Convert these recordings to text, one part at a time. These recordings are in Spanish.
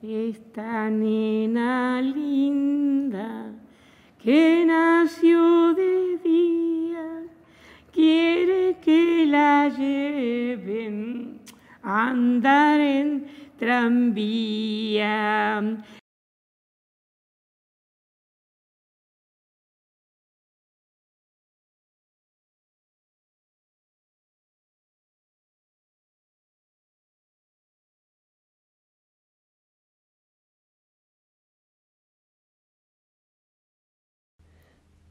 esta nena linda que nació de día, quiere que la lleven a andar en tranvía.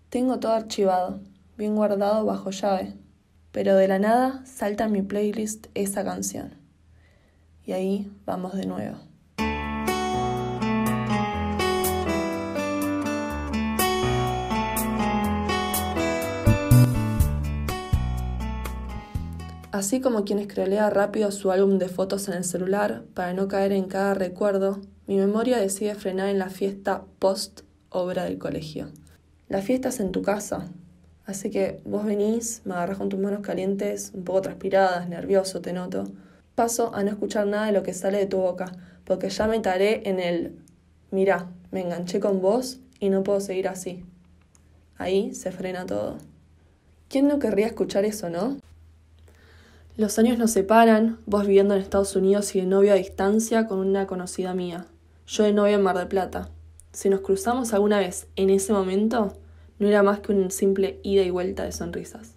Tengo todo archivado, bien guardado bajo llave, pero de la nada salta en mi playlist esa canción. Y ahí vamos de nuevo. Así como quien escrolea rápido su álbum de fotos en el celular para no caer en cada recuerdo, mi memoria decide frenar en la fiesta post-obra del colegio. La fiesta es en tu casa, así que vos venís, me agarrás con tus manos calientes, un poco transpiradas, nervioso, te noto. Paso a no escuchar nada de lo que sale de tu boca, porque ya me taré en el mirá, me enganché con vos y no puedo seguir así. Ahí se frena todo. ¿Quién no querría escuchar eso, no? Los años nos separan, vos viviendo en Estados Unidos y de novio a distancia con una conocida mía, yo de novia en Mar del Plata. Si nos cruzamos alguna vez en ese momento, no era más que un simple ida y vuelta de sonrisas.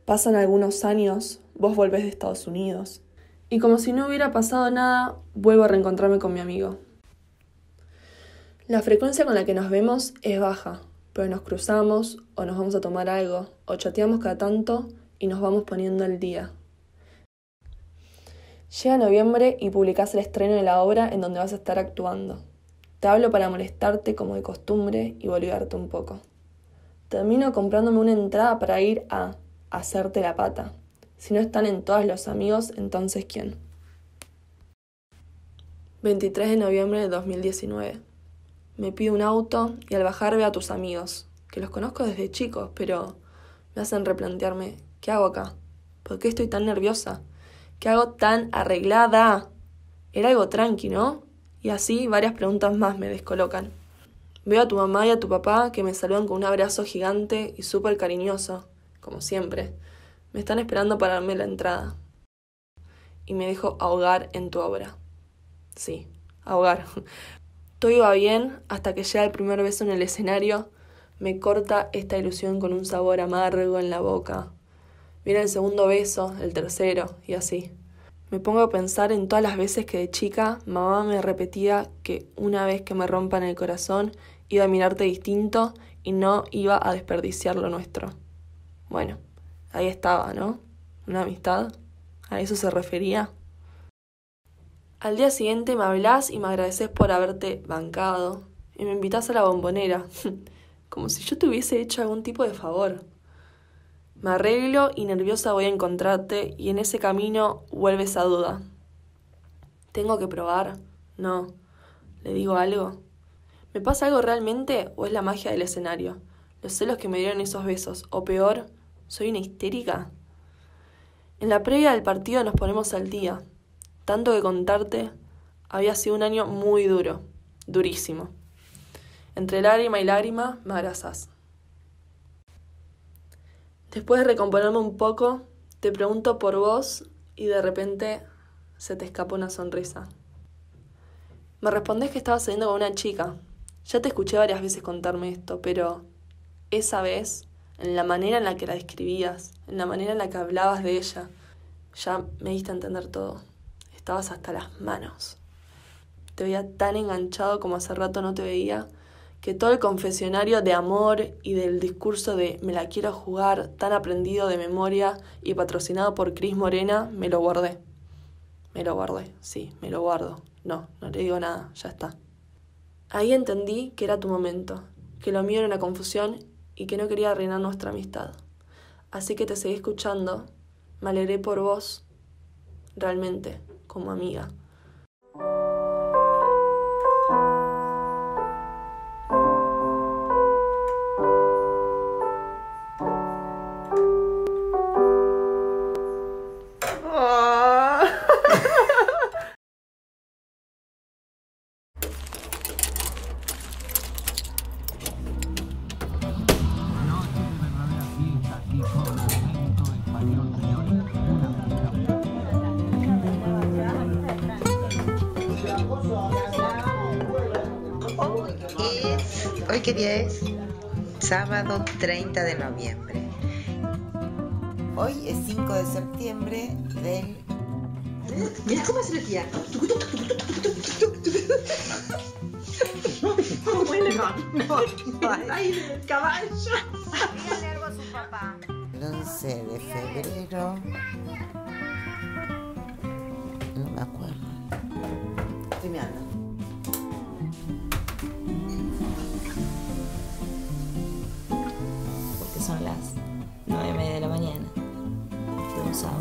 Pasan algunos años, vos volvés de Estados Unidos, y como si no hubiera pasado nada, vuelvo a reencontrarme con mi amigo. La frecuencia con la que nos vemos es baja, pero nos cruzamos, o nos vamos a tomar algo, o chateamos cada tanto y nos vamos poniendo al día. Llega noviembre y publicás el estreno de la obra en donde vas a estar actuando. Te hablo para molestarte como de costumbre y boludarte un poco. Termino comprándome una entrada para ir a hacerte la pata. Si no están en todos los amigos, entonces ¿quién? 23 de noviembre de 2019. Me pido un auto y al bajar veo a tus amigos, que los conozco desde chicos, pero me hacen replantearme, ¿qué hago acá? ¿Por qué estoy tan nerviosa? ¿Qué hago tan arreglada? Era algo tranqui, ¿no? Y así varias preguntas más me descolocan. Veo a tu mamá y a tu papá que me saludan con un abrazo gigante y súper cariñoso, como siempre. Me están esperando para darme la entrada. Y me dejo ahogar en tu obra. Sí, ahogar. Todo iba bien hasta que llega el primer beso en el escenario. Me corta esta ilusión con un sabor amargo en la boca. Viene el segundo beso, el tercero, y así. Me pongo a pensar en todas las veces que de chica mamá me repetía que una vez que me rompan el corazón iba a mirarte distinto y no iba a desperdiciar lo nuestro. Bueno, ahí estaba, ¿no? Una amistad. ¿A eso se refería? Al día siguiente me hablás y me agradeces por haberte bancado y me invitás a la Bombonera, como si yo te hubiese hecho algún tipo de favor. Me arreglo y nerviosa voy a encontrarte y en ese camino vuelve esa duda. ¿Tengo que probar? No. ¿Le digo algo? ¿Me pasa algo realmente o es la magia del escenario? Los celos que me dieron esos besos, o peor, ¿soy una histérica? En la previa del partido nos ponemos al día. Tanto que contarte, había sido un año muy duro, durísimo. Entre lágrima y lágrima me abrazás. Después de recomponerme un poco, te pregunto por vos y de repente se te escapa una sonrisa. Me respondés que estabas saliendo con una chica. Ya te escuché varias veces contarme esto, pero esa vez, en la manera en la que la describías, en la manera en la que hablabas de ella, ya me diste a entender todo. Estabas hasta las manos. Te veía tan enganchado como hace rato no te veía, que todo el confesionario de amor y del discurso de me la quiero jugar, tan aprendido de memoria y patrocinado por Cris Morena, me lo guardé. Me lo guardé, sí, me lo guardo. No le digo nada, ya está. Ahí entendí que era tu momento, que lo mío era una confusión y que no quería arruinar nuestra amistad. Así que te seguí escuchando, me alegré por vos, realmente, como amiga. ¿Qué día es? Sábado 30 de noviembre. Hoy es 5 de septiembre del... Mira cómo hace la tía. ¿Cómo es no. Ay, el caballo. Dígale algo a su papá. El 11 de febrero... No me acuerdo. Estoy mirando. Porque son las 9:30 de la mañana de un sábado.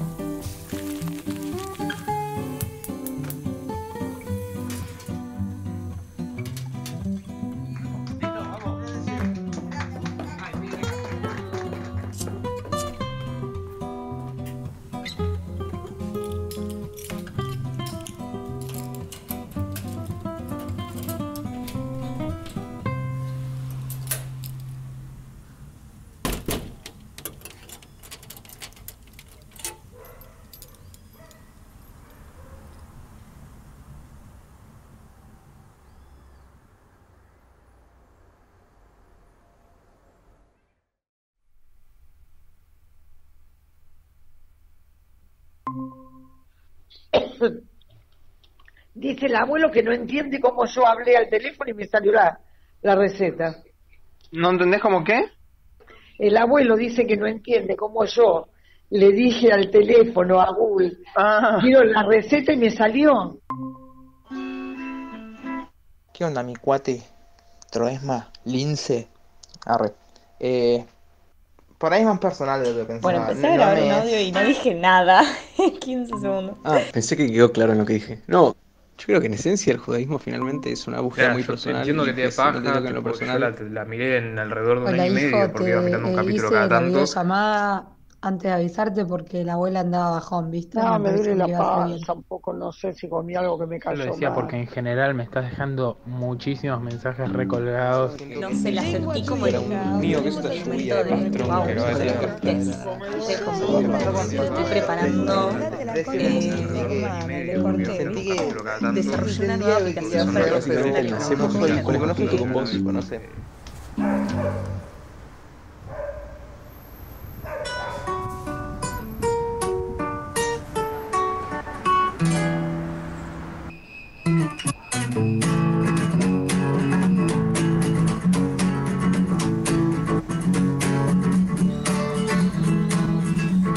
Dice el abuelo que no entiende cómo yo hablé al teléfono y me salió la receta. ¿No entendés cómo qué? El abuelo dice que no entiende cómo yo le dije al teléfono a Google, quiero la receta y me salió. ¿Qué onda, mi cuate? Troesma, Lince. Arre. Por ahí es más personal de lo que pensaba. Bueno, empecé a grabar un audio y no dije nada en 15 segundos. Pensé que quedó claro en lo que dije. No, yo creo que en esencia el judaísmo finalmente es una búsqueda muy personal. Entiendo que te dé paja, en lo personal. yo la miré en alrededor de un Hola, año y hijo, medio porque iba mirando un capítulo hice cada la tanto. videollamada antes de avisarte porque la abuela andaba bajón, ¿viste? No, me duele parece la que iba a hacer bien. panza un poco, no sé si comí algo que me Yo lo cayó decía mal. porque en general me estás dejando muchísimos mensajes recolgados. No se la sentí como el mío, que es esta lluvia de pastrón que acaba de estoy preparando desarrollar una nueva aplicación para los Básicamente nacemos como que no junto con vos, no sé.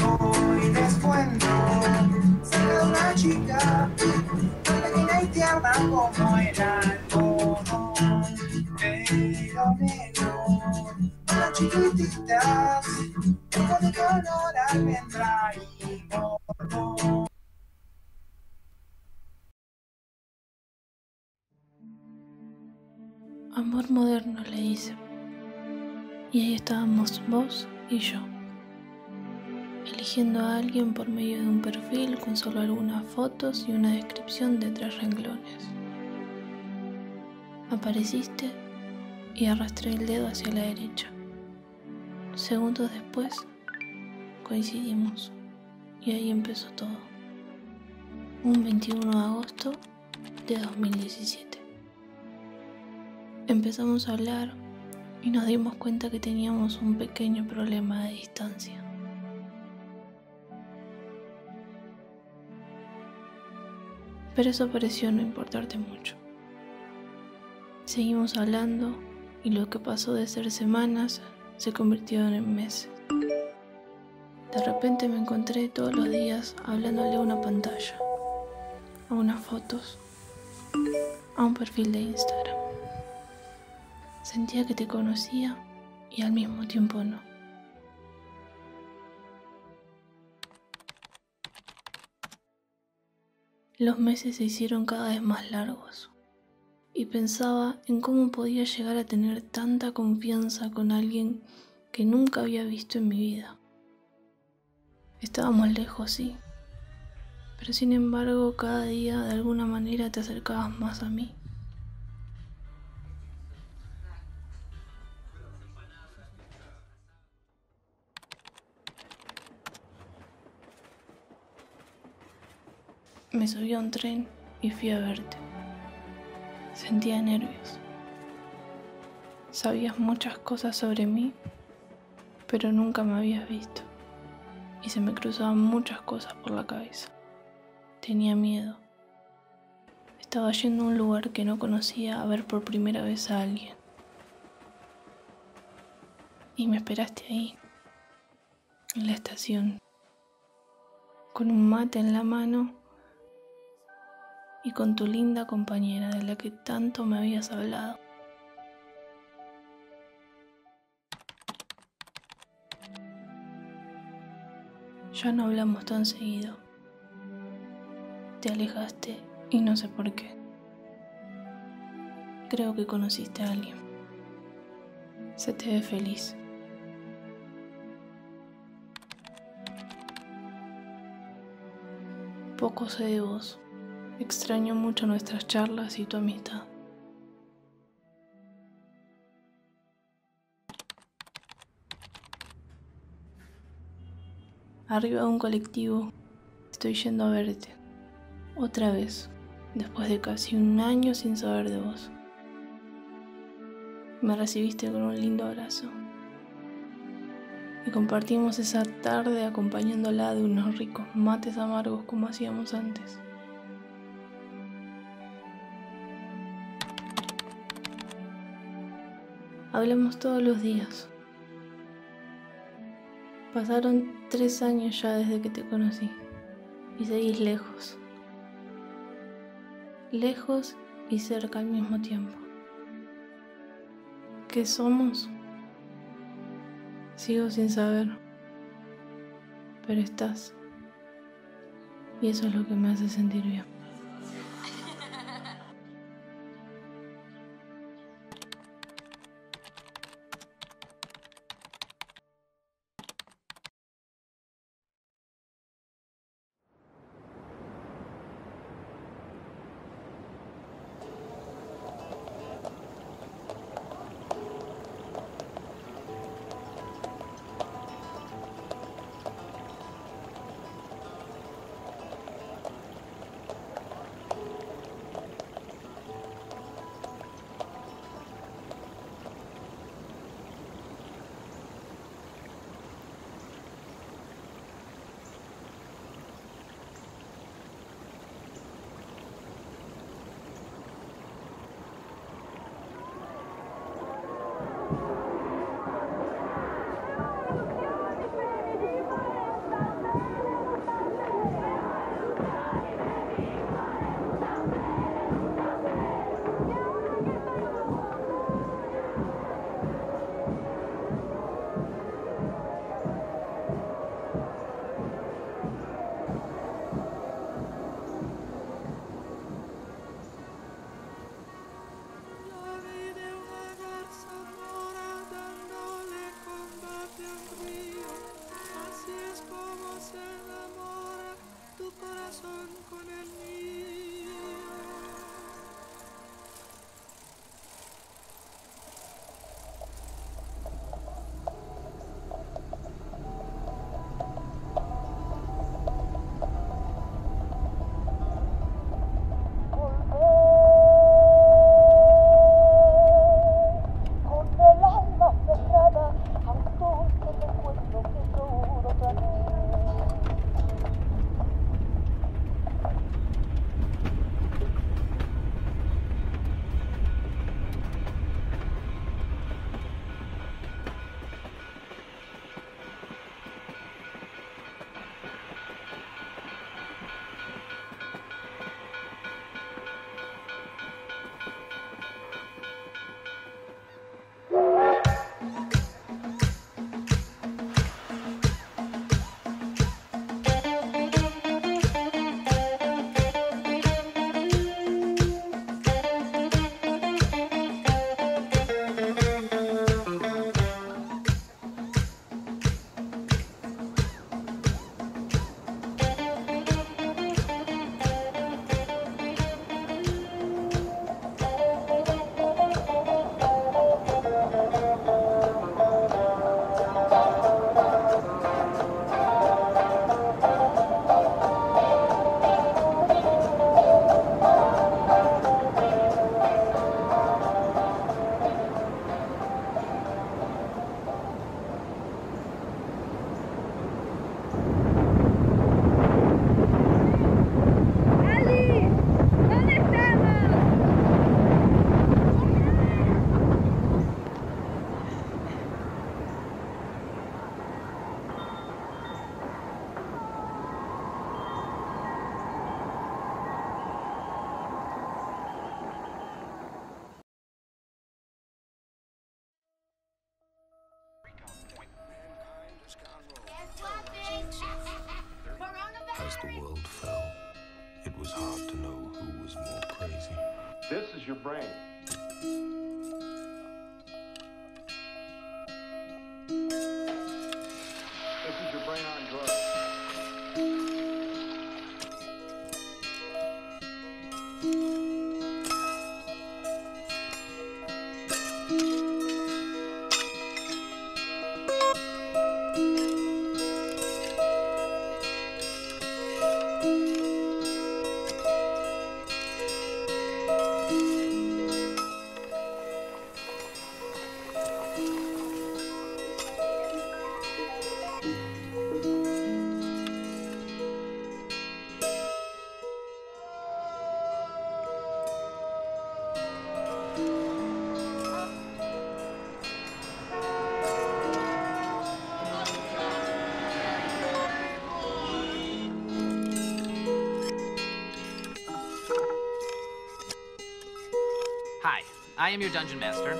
Hoy descuento, será una chica tan pequeña y tierna como el algodón, pero menor, unas chiquititas, ojos de color almendra y bordo. Amor moderno, le hice. Y ahí estábamos vos y yo, eligiendo a alguien por medio de un perfil con solo algunas fotos y una descripción de 3 renglones. Apareciste y arrastré el dedo hacia la derecha. Segundos después, coincidimos y ahí empezó todo. Un 21 de agosto de 2017. Empezamos a hablar y nos dimos cuenta que teníamos un pequeño problema de distancia. Pero eso pareció no importarte mucho. Seguimos hablando y lo que pasó de ser semanas se convirtió en meses. De repente me encontré todos los días hablándole a una pantalla, a unas fotos, a un perfil de Instagram. Sentía que te conocía y al mismo tiempo no. Los meses se hicieron cada vez más largos y pensaba en cómo podía llegar a tener tanta confianza con alguien que nunca había visto en mi vida. Estábamos lejos, sí, pero sin embargo cada día de alguna manera te acercabas más a mí. Me subí a un tren y fui a verte. Sentía nervios. Sabías muchas cosas sobre mí, pero nunca me habías visto. Y se me cruzaban muchas cosas por la cabeza. Tenía miedo. Estaba yendo a un lugar que no conocía a ver por primera vez a alguien. Y me esperaste ahí, en la estación, con un mate en la mano y con tu linda compañera de la que tanto me habías hablado. Ya no hablamos tan seguido. Te alejaste y no sé por qué. Creo que conociste a alguien. Se te ve feliz. Poco sé de vos. Extraño mucho nuestras charlas y tu amistad. Arriba de un colectivo, estoy yendo a verte. Otra vez, después de casi un año sin saber de vos. Me recibiste con un lindo abrazo. Y compartimos esa tarde acompañándola de unos ricos mates amargos como hacíamos antes. Hablamos todos los días. Pasaron 3 años ya desde que te conocí y seguís lejos. Lejos y cerca al mismo tiempo. ¿Qué somos? Sigo sin saber, pero estás. Y eso es lo que me hace sentir bien. the world fell, it was hard to know who was more crazy. This is your brain. This is your brain on drugs. Hi, I am your dungeon master.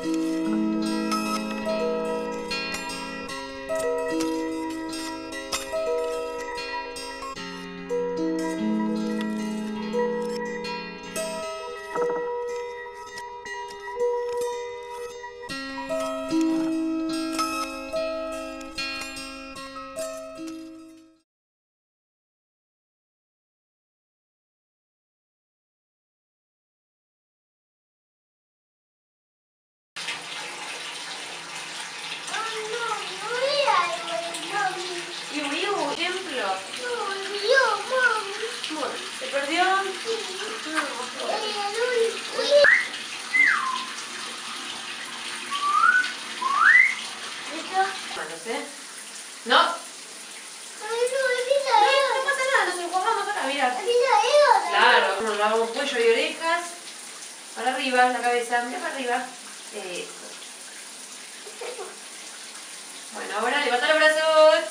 ¿Se perdió? ¿Listo? No. No pasa nada, nos enjuagamos ahora, mirá. Claro, nos lavamos cuello y orejas. Para arriba, la cabeza, mira para arriba. Eso. Bueno, ahora levanta los brazos.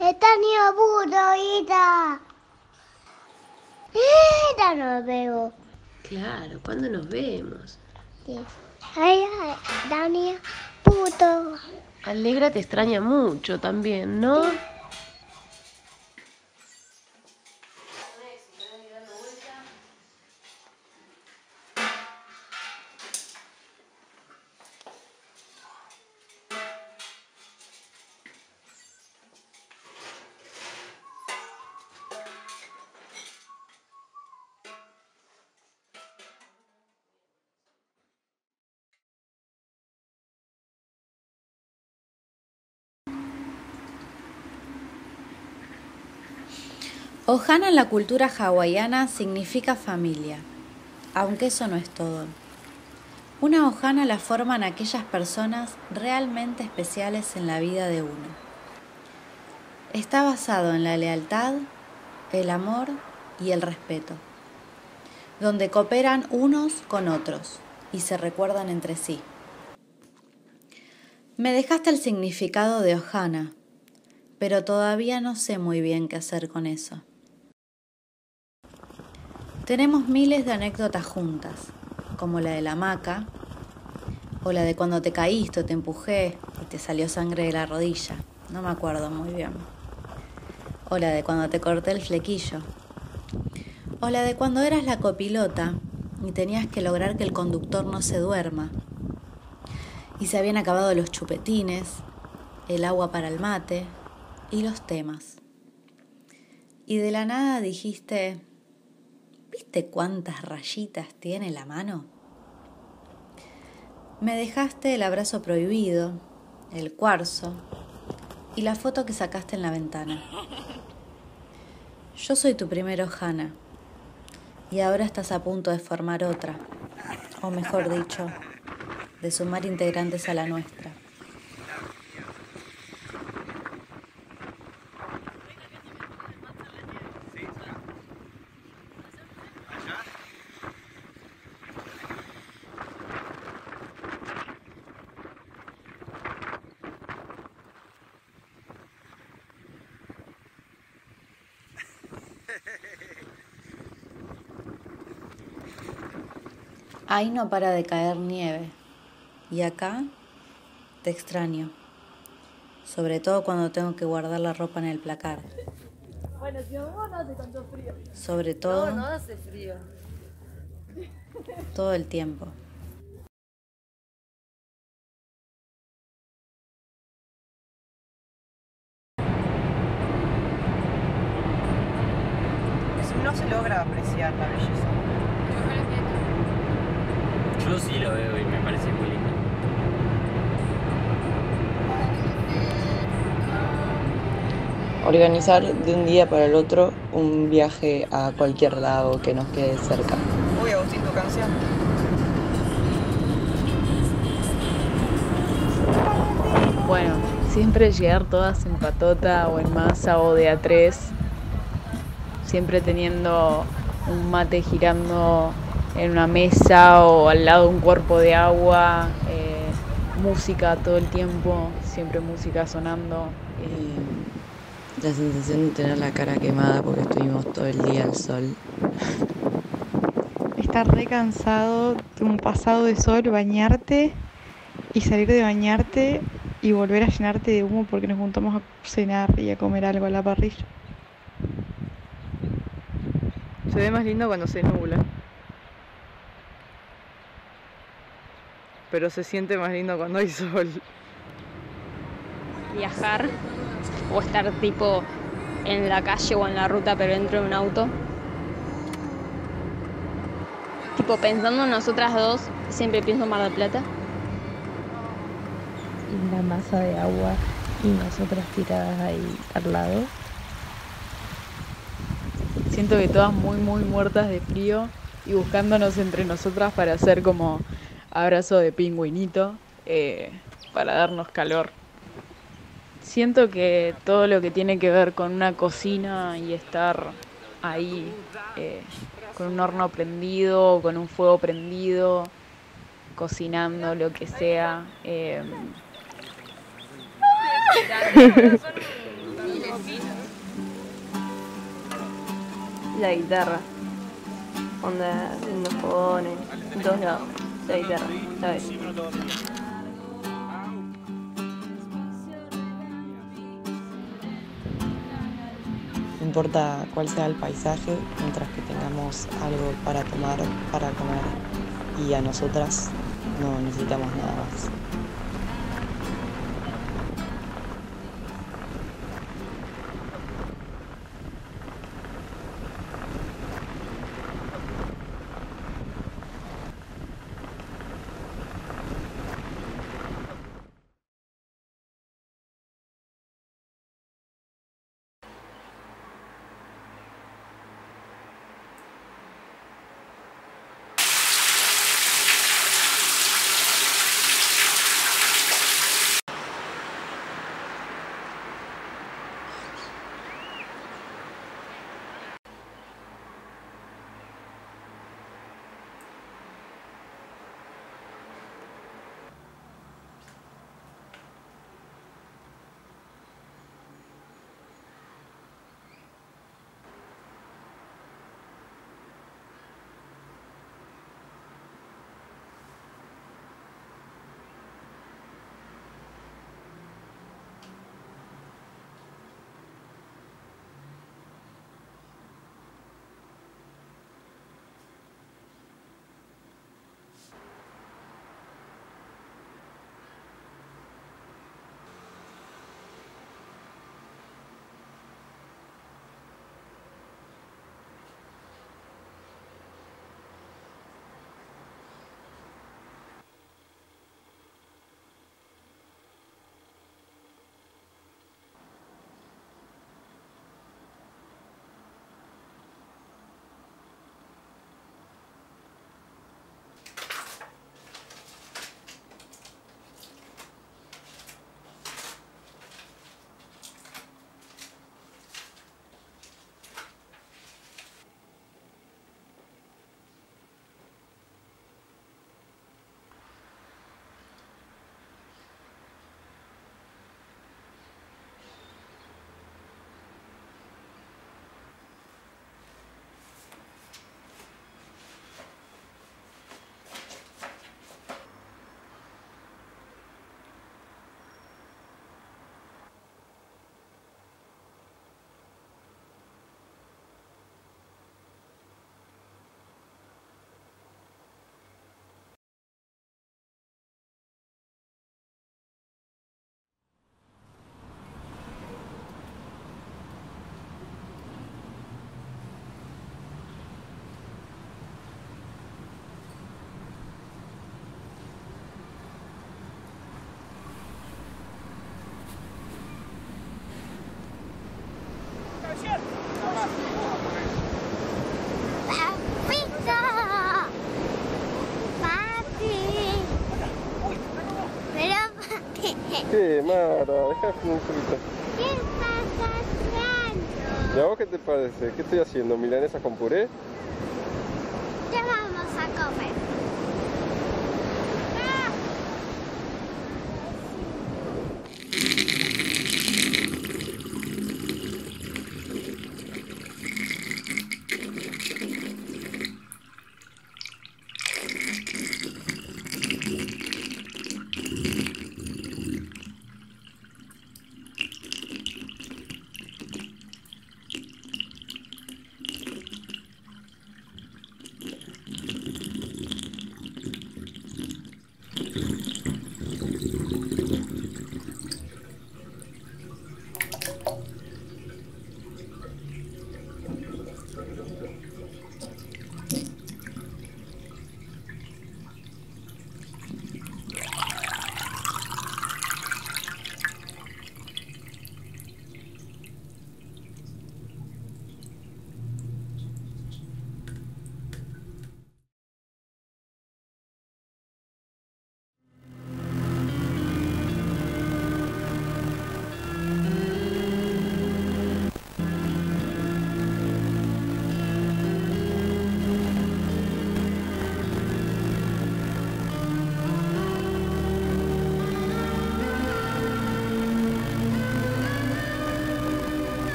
Está ni aburro, Ida. Ida nos veo. Claro, ¿cuándo nos vemos? Sí. Ay, Dani, puto. Alegra te extraña mucho también, ¿no? Ohana en la cultura hawaiana significa familia, aunque eso no es todo. Una ohana la forman aquellas personas realmente especiales en la vida de uno. Está basado en la lealtad, el amor y el respeto, donde cooperan unos con otros y se recuerdan entre sí. Me dejaste el significado de ohana, pero todavía no sé muy bien qué hacer con eso. Tenemos miles de anécdotas juntas, como la de la hamaca, o la de cuando te caíste o te empujé y te salió sangre de la rodilla, no me acuerdo muy bien. O la de cuando te corté el flequillo. O la de cuando eras la copilota y tenías que lograr que el conductor no se duerma. Y se habían acabado los chupetines, el agua para el mate y los temas. Y de la nada dijiste: ¿Viste cuántas rayitas tiene la mano? Me dejaste el abrazo prohibido, el cuarzo y la foto que sacaste en la ventana. Yo soy tu primero Hannah y ahora estás a punto de formar otra, o mejor dicho, de sumar integrantes a la nuestra. Ahí no para de caer nieve y acá te extraño, sobre todo cuando tengo que guardar la ropa en el placar. Bueno, si no hace tanto frío. Sobre todo, No hace frío. todo el tiempo. No se logra apreciar la belleza. Yo sí lo veo y me parece muy lindo. Organizar de un día para el otro un viaje a cualquier lado que nos quede cerca. Uy, Agustín, tu canción. Bueno, siempre llegar todas en patota o en masa o de a tres, siempre teniendo un mate girando en una mesa o al lado de un cuerpo de agua, música todo el tiempo, siempre música sonando. La sensación de tener la cara quemada porque estuvimos todo el día al sol. Estar re cansado de un pasado de sol, bañarte y salir de bañarte y volver a llenarte de humo porque nos juntamos a cenar y a comer algo a la parrilla. Se ve más lindo cuando se nubla. Pero se siente más lindo cuando hay sol. Viajar o estar tipo en la calle o en la ruta pero dentro de un auto. Tipo pensando en nosotras dos, siempre pienso en Mar del Plata. Y la masa de agua y nosotras tiradas ahí al lado. Siento que todas muy muertas de frío y buscándonos entre nosotras para hacer como abrazo de pingüinito, para darnos calor. Siento que todo lo que tiene que ver con una cocina y estar ahí con un horno prendido, con un fuego prendido, cocinando lo que sea. La guitarra, onda en los fogones, en todos lados, la guitarra, ¿sabes? No importa cuál sea el paisaje, mientras que tengamos algo para tomar, para comer, y a nosotras no necesitamos nada más. Mara, deja de fumar un frito. ¿Qué estás haciendo? ¿Y a vos qué te parece? ¿Qué estoy haciendo? ¿Milanesas con puré? Ya vamos a comer.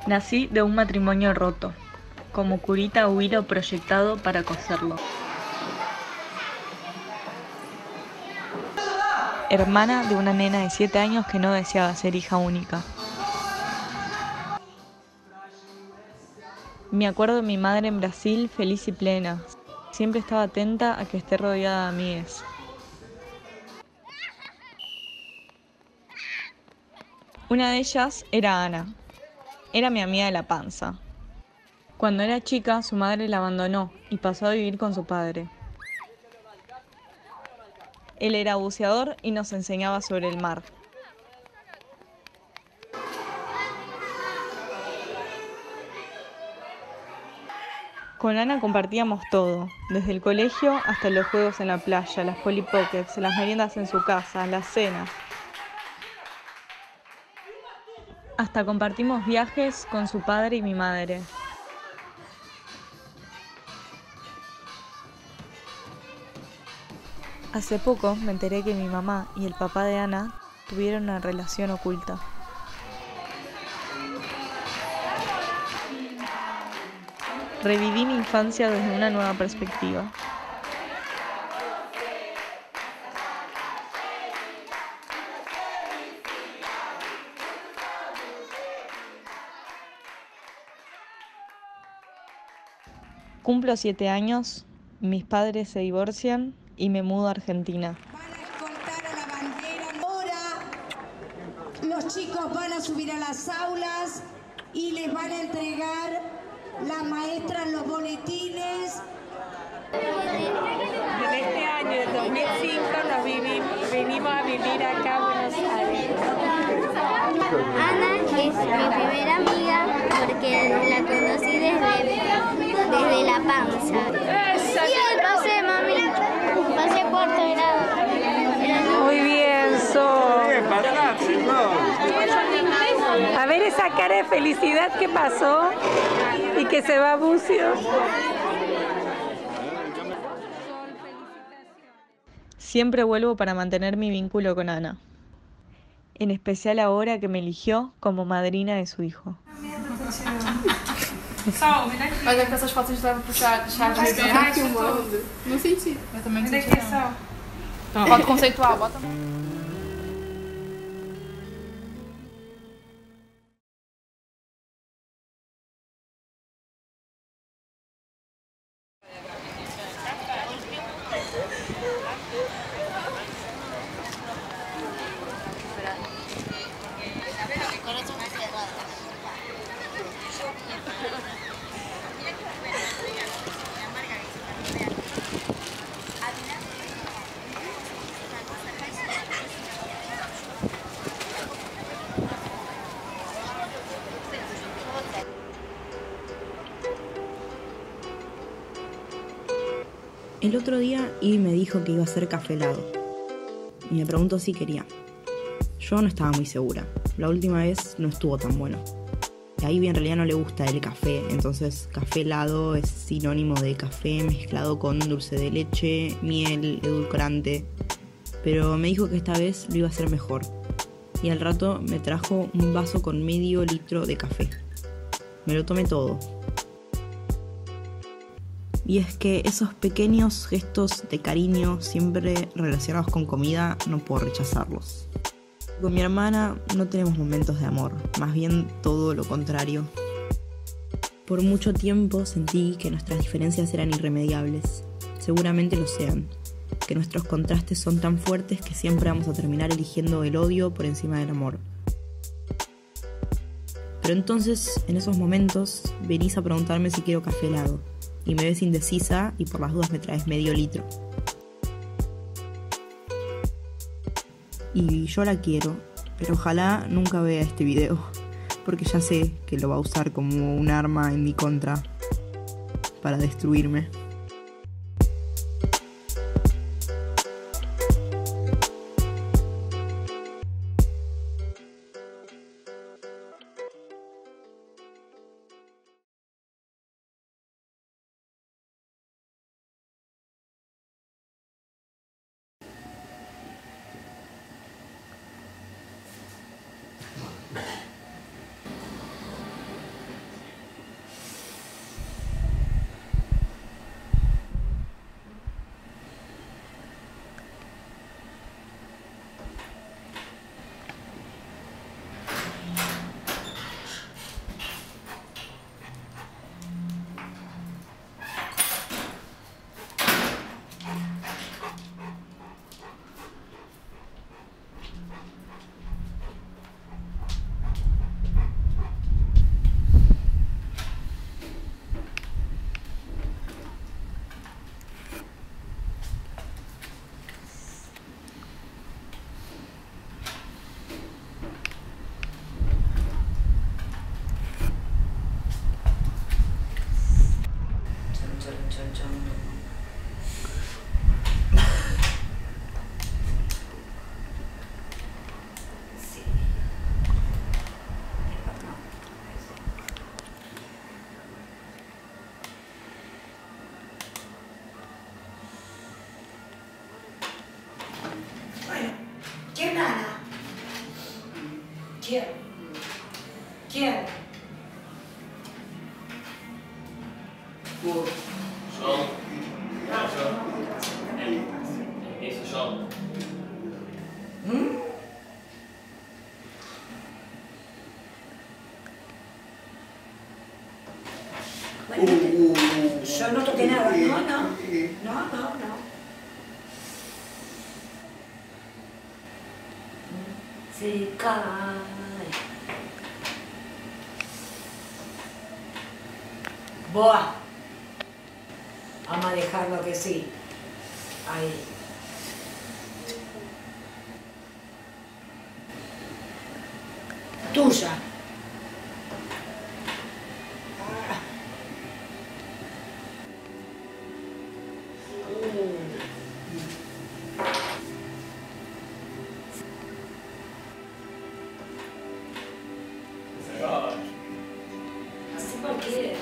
Nací de un matrimonio roto, como curita o hilo proyectado para coserlo. Hermana de una nena de 7 años que no deseaba ser hija única. Me acuerdo de mi madre en Brasil feliz y plena. Siempre estaba atenta a que esté rodeada de amigues. Una de ellas era Ana. Era mi amiga de la panza. Cuando era chica, su madre la abandonó y pasó a vivir con su padre. Él era buceador y nos enseñaba sobre el mar. Con Ana compartíamos todo, desde el colegio hasta los juegos en la playa, las Polly Pockets, las meriendas en su casa, las cenas. Hasta compartimos viajes con su padre y mi madre. Hace poco me enteré que mi mamá y el papá de Ana tuvieron una relación oculta. Reviví mi infancia desde una nueva perspectiva. Cumplo 7 años, mis padres se divorcian y me mudo a Argentina. Los chicos van a subir a las aulas y les van a entregar las maestras los boletines. En este año, el 2005, venimos a vivir acá a Buenos Aires. Ana es mi primera amiga porque la conocí desde la panza. Sí, pasé, mami. Pasé cuarto grado. Muy bien, Sol. Muy bien, pasaste, A ver esa cara de felicidad que pasó y que se va a Bucios. Siempre vuelvo para mantener mi vínculo con Ana. En especial ahora que me eligió como madrina de su hijo. Olha que essas fotos estavam puxadas. Não senti. Eu também não senti. Foto conceitual, bota. El otro día Ivy me dijo que iba a hacer café helado y me preguntó si quería. Yo no estaba muy segura, la última vez no estuvo tan bueno. A Ivy en realidad no le gusta el café, entonces café helado es sinónimo de café mezclado con dulce de leche, miel, edulcorante. Pero me dijo que esta vez lo iba a hacer mejor y al rato me trajo un vaso con medio litro de café. Me lo tomé todo. Y es que esos pequeños gestos de cariño siempre relacionados con comida no puedo rechazarlos. Con mi hermana no tenemos momentos de amor, más bien todo lo contrario. Por mucho tiempo sentí que nuestras diferencias eran irremediables. Seguramente lo sean, que nuestros contrastes son tan fuertes que siempre vamos a terminar eligiendo el odio por encima del amor. Pero entonces, en esos momentos, venís a preguntarme si quiero café helado. Y me ves indecisa y por las dudas me traes medio litro. Y yo la quiero, pero ojalá nunca vea este video, porque ya sé que lo va a usar como un arma en mi contra para destruirme. ¿Quién gana? ¿Quién? ¿Quién? Yo. Empiezo yo. Bueno, yo no toqué nada, no. Se cae. Boa. Vamos a dejarlo que sí. Ahí. Tuya. Así cualquiera.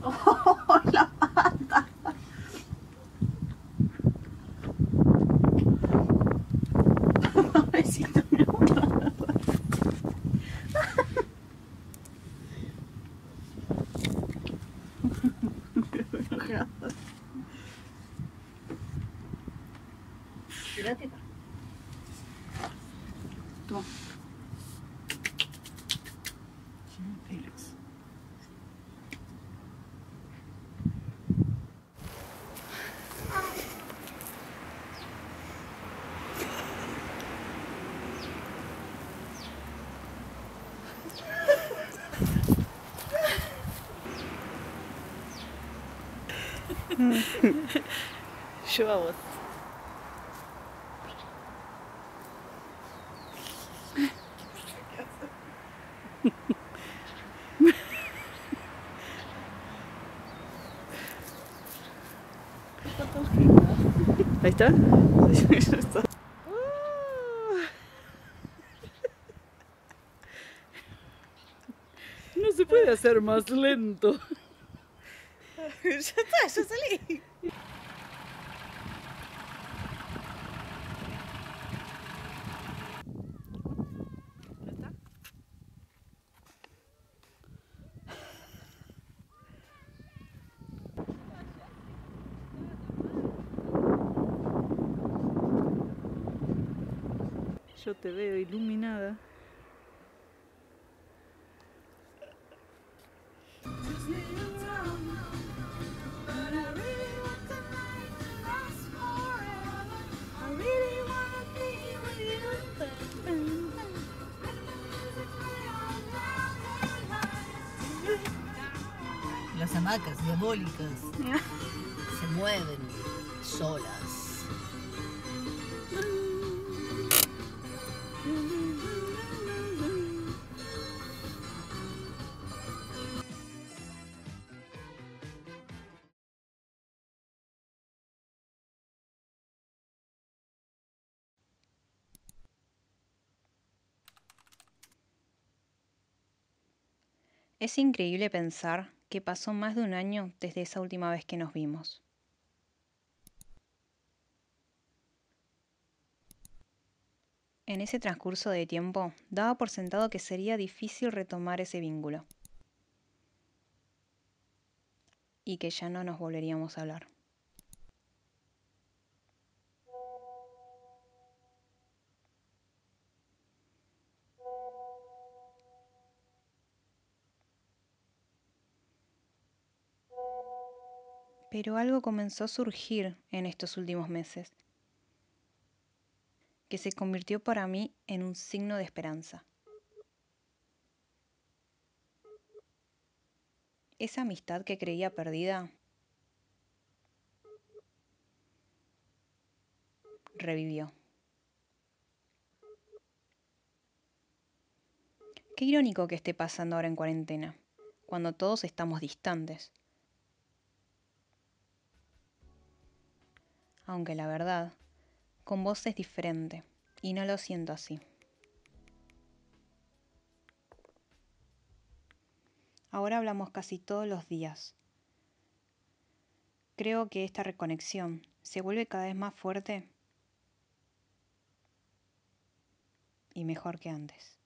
Oh, la pata. Pobrecito, mi amor. Espérate. Toma. Yo a vos. Ahí está. Ya está. No se puede hacer más lento. Ya está, ya salí. Yo te veo iluminada. Las hamacas diabólicas se mueven solas. Es increíble pensar que pasó más de un año desde esa última vez que nos vimos. En ese transcurso de tiempo, daba por sentado que sería difícil retomar ese vínculo y que ya no nos volveríamos a hablar. Pero algo comenzó a surgir en estos últimos meses, que se convirtió para mí en un signo de esperanza. Esa amistad que creía perdida revivió. Qué irónico que esté pasando ahora en cuarentena, cuando todos estamos distantes. Aunque la verdad, con vos es diferente, y no lo siento así. Ahora hablamos casi todos los días. Creo que esta reconexión se vuelve cada vez más fuerte y mejor que antes.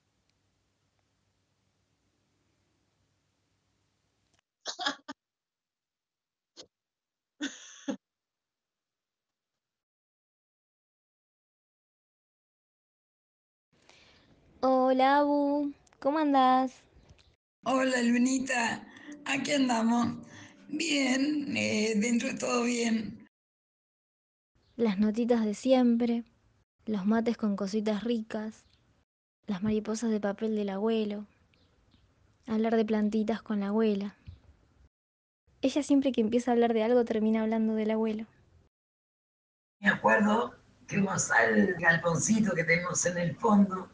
Hola, Abu. ¿Cómo andás? Hola, Lunita. Aquí andamos. Bien, dentro de todo bien. Las notitas de siempre, los mates con cositas ricas, las mariposas de papel del abuelo, hablar de plantitas con la abuela. Ella siempre que empieza a hablar de algo termina hablando del abuelo. Me acuerdo que fuimos al galponcito que tenemos en el fondo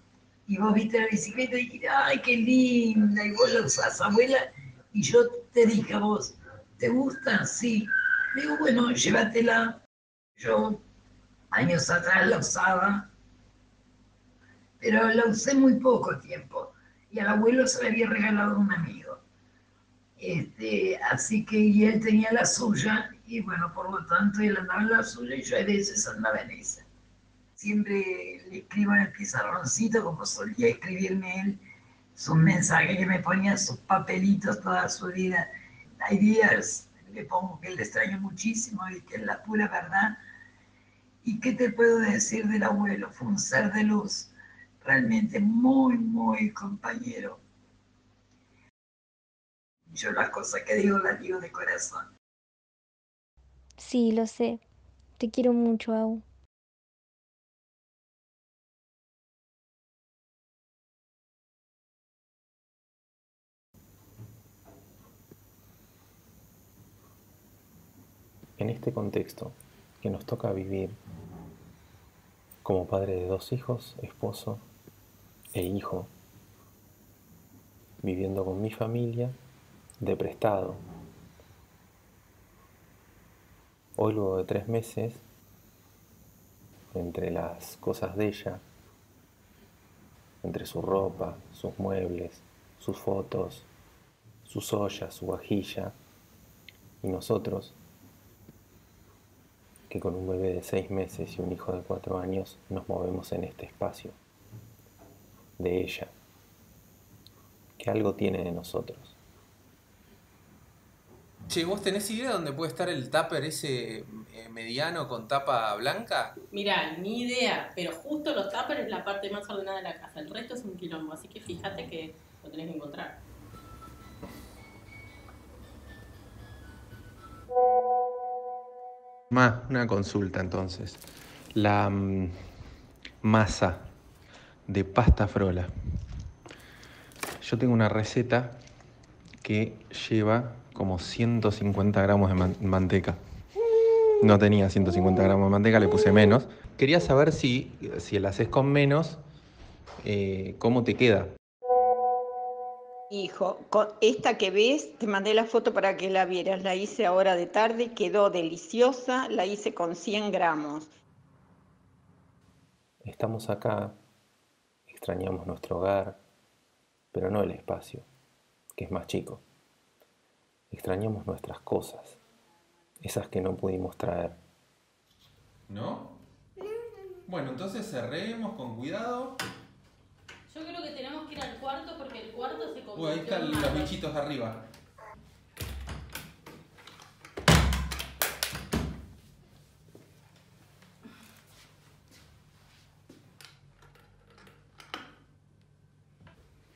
y vos viste la bicicleta y dijiste, ¡ay, qué linda! Y vos la usás, abuela. Y yo te dije a vos, ¿te gusta? Sí. Le digo, bueno, llévatela. Yo años atrás la usaba, pero la usé muy poco tiempo. Y al abuelo se la había regalado un amigo. Así que, y él tenía la suya, y bueno, por lo tanto él andaba en la suya y yo a veces andaba en esa. Siempre le escribo en el pizarroncito, como solía escribirme él, sus mensajes que me ponía, sus papelitos toda su vida. Hay días, le pongo que le extraño muchísimo y que es la pura verdad. ¿Y qué te puedo decir del abuelo? Fue un ser de luz, realmente muy, muy compañero. Yo las cosas que digo las digo de corazón. Sí, lo sé. Te quiero mucho, Au. En este contexto que nos toca vivir como padre de 2 hijos, esposo e hijo, viviendo con mi familia de prestado. Hoy, luego de 3 meses, entre las cosas de ella, entre su ropa, sus muebles, sus fotos, sus ollas, su vajilla, y nosotros, que con un bebé de 6 meses y un hijo de 4 años nos movemos en este espacio de ella, que algo tiene de nosotros. Che, ¿vos tenés idea de dónde puede estar el tupper ese mediano con tapa blanca? Mirá, ni idea, pero justo los tuppers es la parte más ordenada de la casa, el resto es un quilombo, así que fíjate que lo tenés que encontrar. Una consulta entonces. La masa de pasta frola. Yo tengo una receta que lleva como 150 gramos de manteca. No tenía 150 gramos de manteca, le puse menos. Quería saber si la haces con menos, ¿cómo te queda? Hijo, con esta que ves, te mandé la foto para que la vieras. La hice ahora de tarde, quedó deliciosa. La hice con 100 gramos. Estamos acá, extrañamos nuestro hogar, pero no el espacio, que es más chico. Extrañamos nuestras cosas, esas que no pudimos traer. ¿No? Bueno, entonces cerremos con cuidado. Yo creo que tenemos que ir al cuarto porque el cuarto se convirtió Ahí están en los bichitos arriba.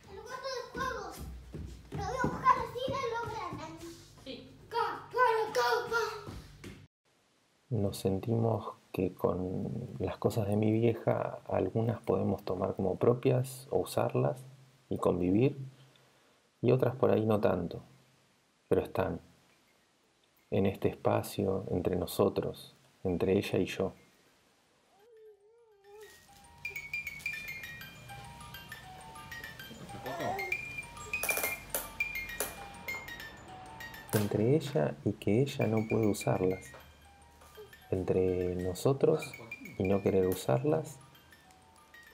El cuarto de juegos. Lo voy a buscar así y lo logran. Sí. Nos sentimos que con las cosas de mi vieja, algunas podemos tomar como propias o usarlas y convivir, y otras por ahí no tanto, pero están en este espacio entre nosotros, entre ella y yo. Entre ella y que ella no puede usarlas. Entre nosotros y no querer usarlas,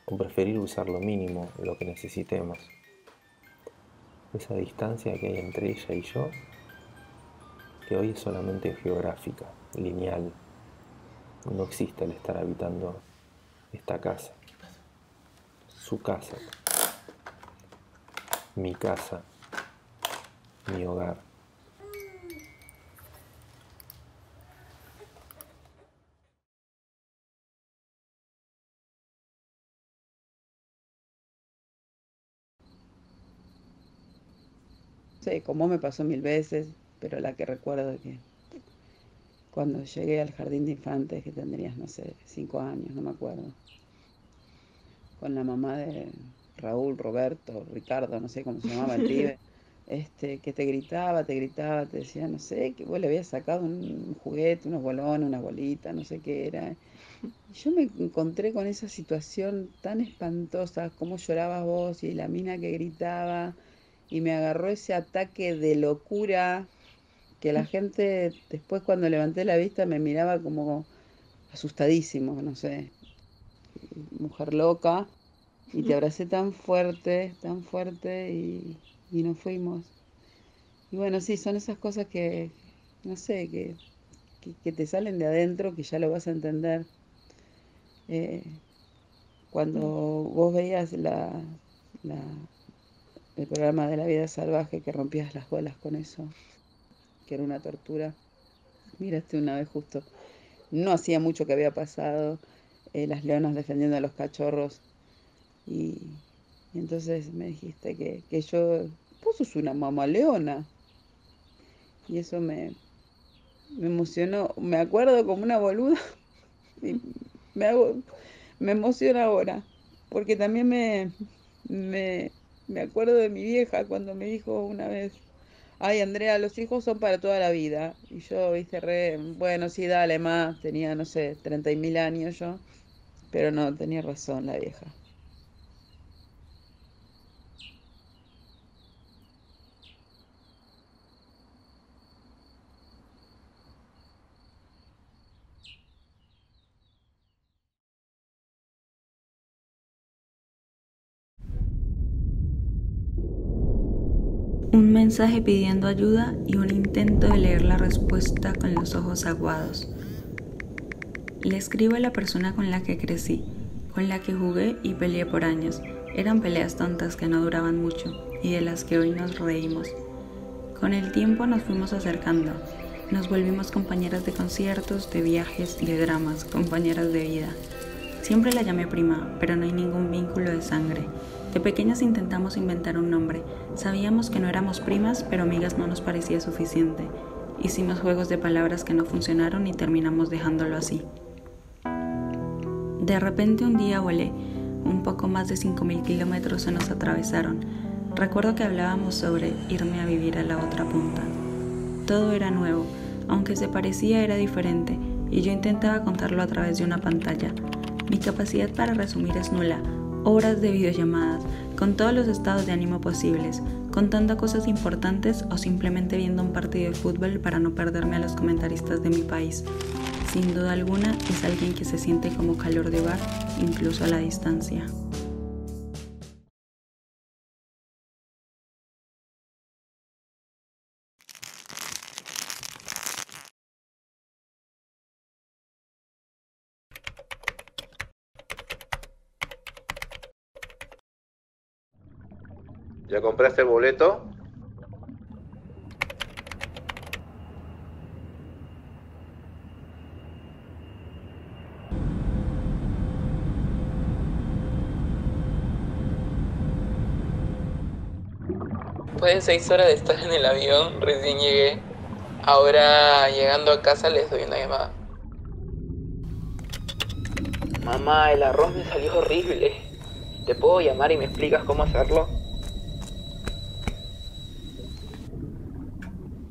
o preferir usar lo mínimo, lo que necesitemos. Esa distancia que hay entre ella y yo, que hoy es solamente geográfica, lineal. No existe el estar habitando esta casa, su casa, mi casa, mi hogar. Sí, como me pasó 1000 veces, pero la que recuerdo es que cuando llegué al jardín de infantes, que tendrías, no sé, 5 años, no me acuerdo, con la mamá de Raúl, Roberto, Ricardo, no sé cómo se llamaba el pibe, que te gritaba, te decía, no sé, que vos le habías sacado un juguete, unos bolones, una bolita, no sé qué era. Y yo me encontré con esa situación tan espantosa, cómo llorabas vos y la mina que gritaba, y me agarró ese ataque de locura que la gente después cuando levanté la vista me miraba como asustadísimo, no sé, mujer loca, y te abracé tan fuerte y nos fuimos. Y bueno, sí, son esas cosas que, no sé, que te salen de adentro, que ya lo vas a entender. Cuando vos veías el programa de La vida salvaje, que rompías las bolas con eso, que era una tortura. Miraste una vez justo, no hacía mucho que había pasado, las leonas defendiendo a los cachorros. Y entonces me dijiste que vos sos una mamá leona. Y eso me emocionó. Me acuerdo como una boluda. Y me emociona ahora. Porque también me acuerdo de mi vieja cuando me dijo una vez, ay, Andrea, los hijos son para toda la vida. Y yo, viste, bueno, sí, dale más. Tenía, no sé, 30.000 años yo. Pero no, tenía razón la vieja. Un mensaje pidiendo ayuda y un intento de leer la respuesta con los ojos aguados. Le escribo a la persona con la que crecí, con la que jugué y peleé por años. Eran peleas tontas que no duraban mucho y de las que hoy nos reímos. Con el tiempo nos fuimos acercando. Nos volvimos compañeras de conciertos, de viajes y de dramas, compañeras de vida. Siempre la llamé prima, pero no hay ningún vínculo de sangre. De pequeñas intentamos inventar un nombre. Sabíamos que no éramos primas, pero amigas no nos parecía suficiente. Hicimos juegos de palabras que no funcionaron y terminamos dejándolo así. De repente un día volé. Un poco más de 5.000 kilómetros se nos atravesaron. Recuerdo que hablábamos sobre irme a vivir a la otra punta. Todo era nuevo, aunque se parecía era diferente, y yo intentaba contarlo a través de una pantalla. Mi capacidad para resumir es nula. Horas de videollamadas, con todos los estados de ánimo posibles, contando cosas importantes o simplemente viendo un partido de fútbol para no perderme a los comentaristas de mi país. Sin duda alguna es alguien que se siente como calor de hogar, incluso a la distancia. ¿Ya compraste el boleto? Después de 6 horas de estar en el avión, recién llegué. Ahora, llegando a casa, les doy una llamada. Mamá, el arroz me salió horrible. ¿Te puedo llamar y me explicas cómo hacerlo?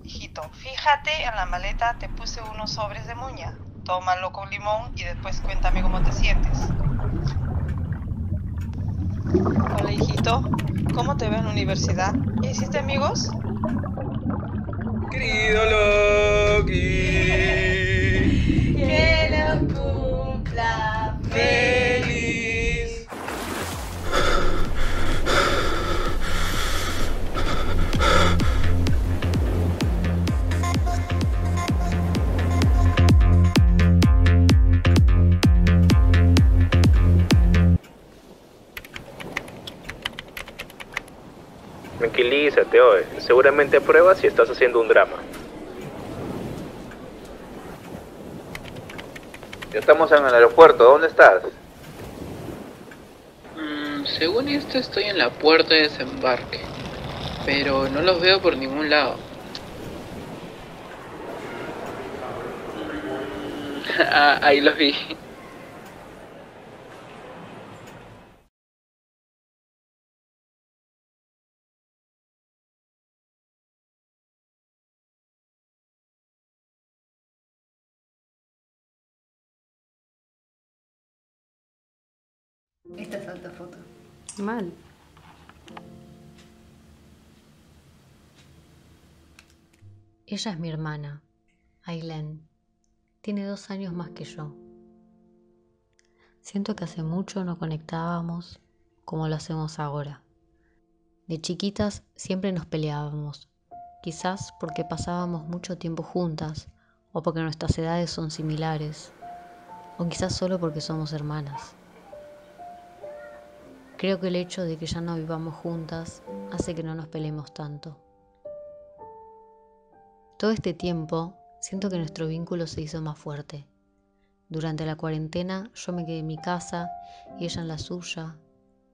Hijito, fíjate, en la maleta te puse unos sobres de muña. Tómalo con limón y después cuéntame cómo te sientes. Hola, hijito. ¿Cómo te ves en la universidad? ¿Ya hiciste amigos? Querido Loki, que lo cumpla feliz. Tranquilízate, oye. Seguramente apruebas si estás haciendo un drama. Ya estamos en el aeropuerto, ¿dónde estás? Según esto estoy en la puerta de desembarque, pero no los veo por ningún lado. Ahí los vi. Esta es alta foto. Mal. Ella es mi hermana, Ailén. Tiene 2 años más que yo. Siento que hace mucho no conectábamos como lo hacemos ahora. De chiquitas siempre nos peleábamos, Quizás porque pasábamos mucho tiempo juntas, o porque nuestras edades son similares, o quizás solo porque somos hermanas. Creo que el hecho de que ya no vivamos juntas hace que no nos peleemos tanto. Todo este tiempo siento que nuestro vínculo se hizo más fuerte. Durante la cuarentena yo me quedé en mi casa y ella en la suya,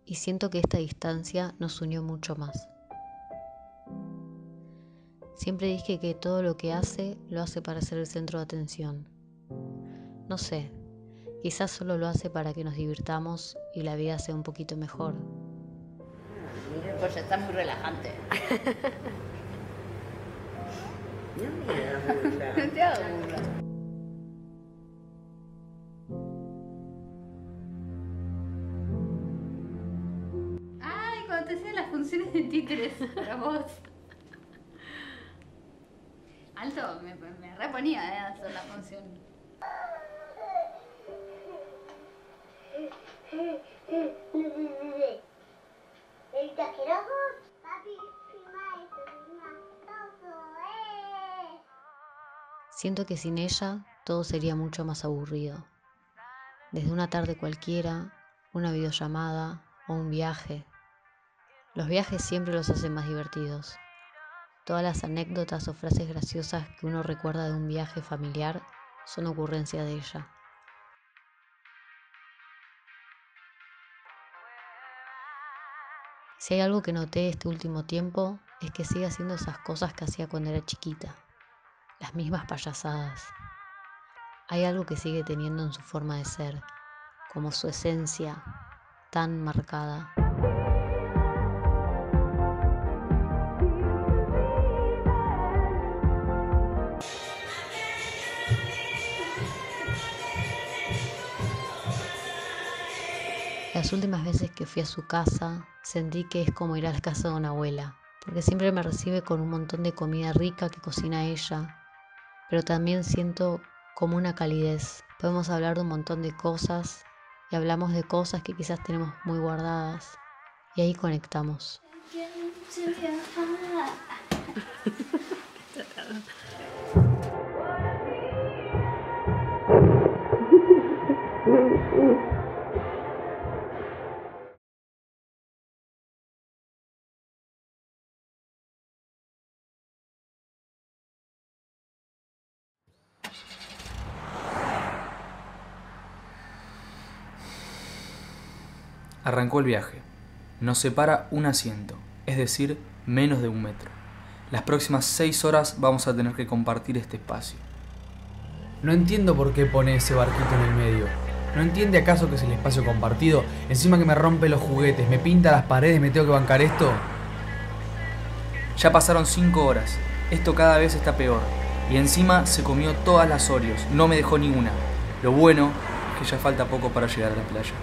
y siento que esta distancia nos unió mucho más. Siempre dije que todo lo que hace, lo hace para ser el centro de atención. No sé, quizás solo lo hace para que nos divirtamos y la vida sea un poquito mejor. Miren, pues está muy relajante. No te aburras. Ay, cuando te hacían las funciones de títeres para vos. Alto, me reponía a hacer la función. Siento que sin ella todo sería mucho más aburrido. Desde una tarde cualquiera, una videollamada o un viaje. Los viajes siempre los hacen más divertidos. Todas las anécdotas o frases graciosas que uno recuerda de un viaje familiar son ocurrencia de ella. Si hay algo que noté este último tiempo es que sigue haciendo esas cosas que hacía cuando era chiquita. Las mismas payasadas. Hay algo que sigue teniendo en su forma de ser, como su esencia tan marcada. Las últimas veces que fui a su casa, sentí que es como ir a la casa de una abuela, porque siempre me recibe con un montón de comida rica que cocina ella, pero también siento como una calidez. Podemos hablar de un montón de cosas y hablamos de cosas que quizás tenemos muy guardadas y ahí conectamos. Arrancó el viaje. Nos separa un asiento, es decir, menos de 1 metro. Las próximas 6 horas vamos a tener que compartir este espacio. No entiendo por qué pone ese barquito en el medio. ¿No entiende acaso que es el espacio compartido? Encima que me rompe los juguetes, me pinta las paredes, me tengo que bancar esto. Ya pasaron 5 horas. Esto cada vez está peor. Y encima se comió todas las Oreos. No me dejó ni una. Lo bueno es que ya falta poco para llegar a la playa.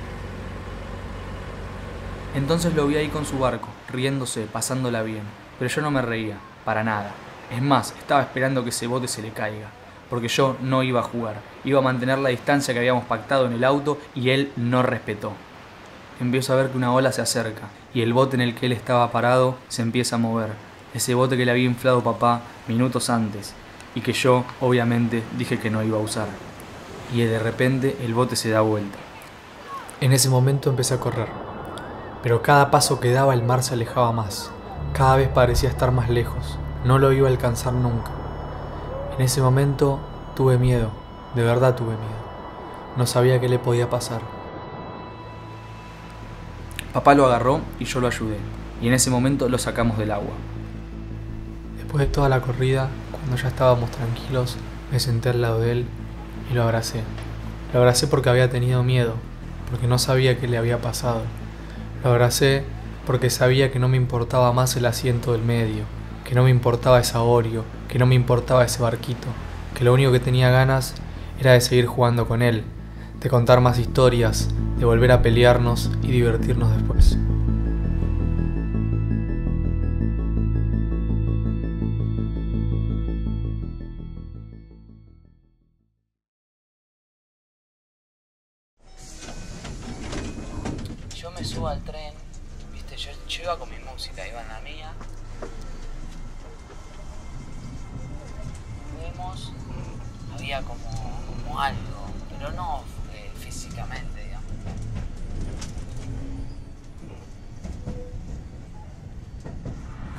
Entonces lo vi ahí con su barco, riéndose, pasándola bien. Pero yo no me reía, para nada. Es más, estaba esperando que ese bote se le caiga. Porque yo no iba a jugar. Iba a mantener la distancia que habíamos pactado en el auto y él no respetó. Empiezo a ver que una ola se acerca y el bote en el que él estaba parado se empieza a mover. Ese bote que le había inflado papá minutos antes y que yo, obviamente, dije que no iba a usar. Y de repente el bote se da vuelta. En ese momento empecé a correr. Pero cada paso que daba el mar se alejaba más. Cada vez parecía estar más lejos. No lo iba a alcanzar nunca. En ese momento tuve miedo. De verdad tuve miedo. No sabía qué le podía pasar. Papá lo agarró y yo lo ayudé. Y en ese momento lo sacamos del agua. Después de toda la corrida, cuando ya estábamos tranquilos, me senté al lado de él y lo abracé. Lo abracé porque había tenido miedo, porque no sabía qué le había pasado. Lo abracé porque sabía que no me importaba más el asiento del medio, que no me importaba esa Oreo, que no me importaba ese barquito, que lo único que tenía ganas era de seguir jugando con él, de contar más historias, de volver a pelearnos y divertirnos después. Yo me subo al tren, viste, yo iba con mi música, iba en la mía. sentía como algo, pero no físicamente, digamos.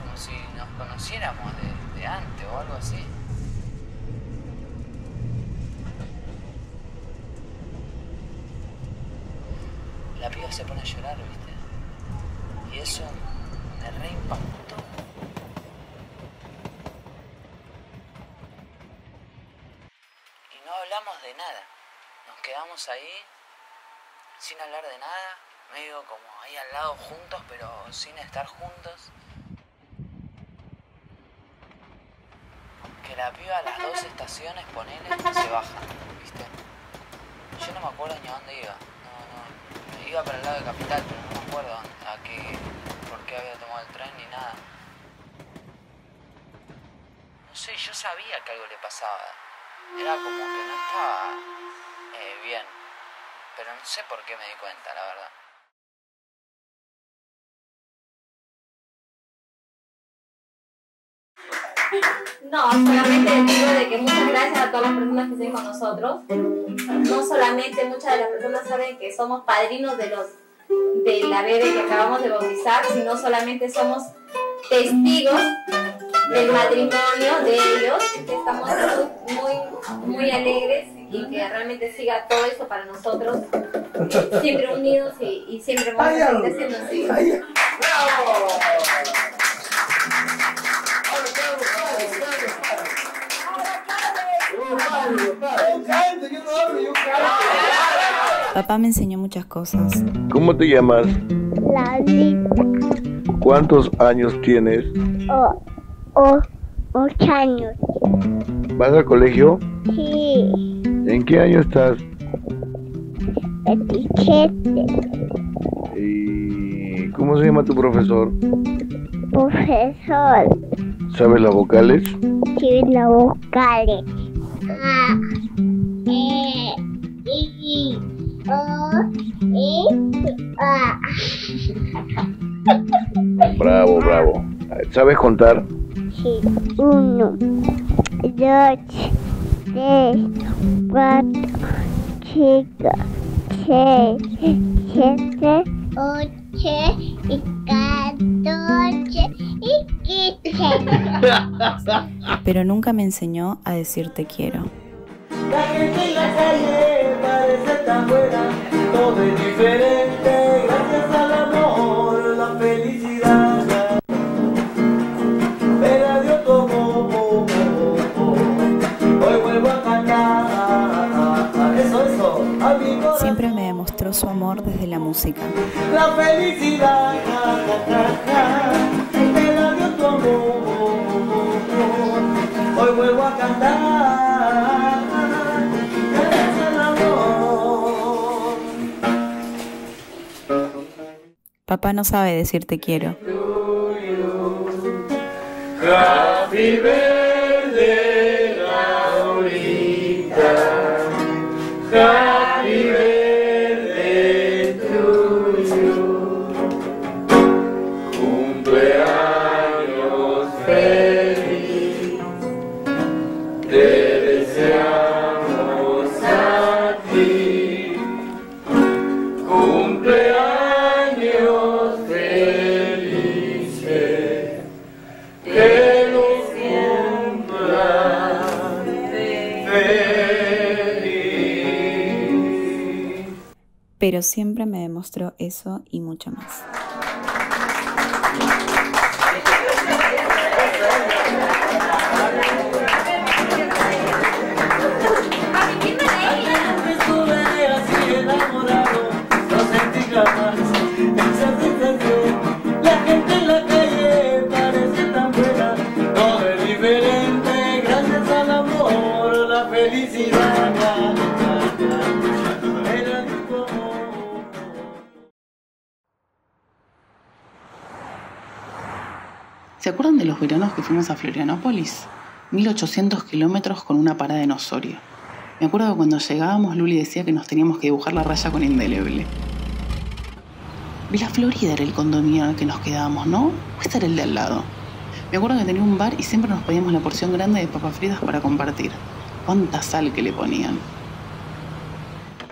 Como si nos conociéramos de antes o algo así. La piba se pone a llorar, ¿viste? Y eso me reimpactó. Y no hablamos de nada. Nos quedamos ahí sin hablar de nada, medio como ahí al lado juntos, pero sin estar juntos. Que la piba a las 2 estaciones, ponele, se baja, ¿viste? Yo no me acuerdo ni a dónde iba. Iba para el lado de Capital, pero no me acuerdo por qué había tomado el tren ni nada. No sé, yo sabía que algo le pasaba. Era como que no estaba bien. Pero no sé por qué me di cuenta, la verdad. No, solamente digo de que muchas gracias a todas las personas que estén con nosotros. No solamente muchas de las personas saben que somos padrinos de la bebé que acabamos de bautizar, sino solamente somos testigos del matrimonio de ellos, que estamos muy alegres y que realmente siga todo eso para nosotros, siempre unidos y siempre vamos a seguir haciendo así. ¡Bravo! Papá me enseñó muchas cosas. ¿Cómo te llamas? Lalita. ¿Cuántos años tienes? 8 años. ¿Vas al colegio? Sí. ¿En qué año estás? 27. ¿Y cómo se llama tu profesor? Profesor. ¿Sabes las vocales? Sí, las vocales. A, E, I, O, E, A. Bravo, bravo. ¿Sabes contar? Sí. 1, 2, 3, 4, 5, 6, 7, 8 y 14 y 15. Pero nunca me enseñó a decir te quiero. La gente en la calle parece tan buena, todo es diferente, gracias al amor, la felicidad. Me la dio tu amor, hoy vuelvo a cantar, eso, amigo. Siempre me demostró su amor desde la música. La felicidad, me la dio tu amor, hoy vuelvo a cantar. Papá no sabe decir te quiero. Happy birthday, Laurita. Happy birthday to you. Cumpleaños feliz. Te deseamos a ti. Cumpleaños felices. Que los cumplan feliz. Pero siempre me demostró eso y mucho más. Estuve así enamorado, no sentí jamás esa sensación. La gente en la calle parece tan buena, todo es diferente, gracias al amor, la felicidad. Era tu amor. ¿Se acuerdan de los veranos que fuimos a Florianópolis? 1800 kilómetros con una parada en Osorio. Me acuerdo que cuando llegábamos Luli decía que nos teníamos que dibujar la raya con indeleble. Villa Florida era el condominio en el que nos quedábamos, ¿no? ¿O este era el de al lado? Me acuerdo que tenía un bar y siempre nos pedíamos la porción grande de papas fritas para compartir. Cuánta sal que le ponían.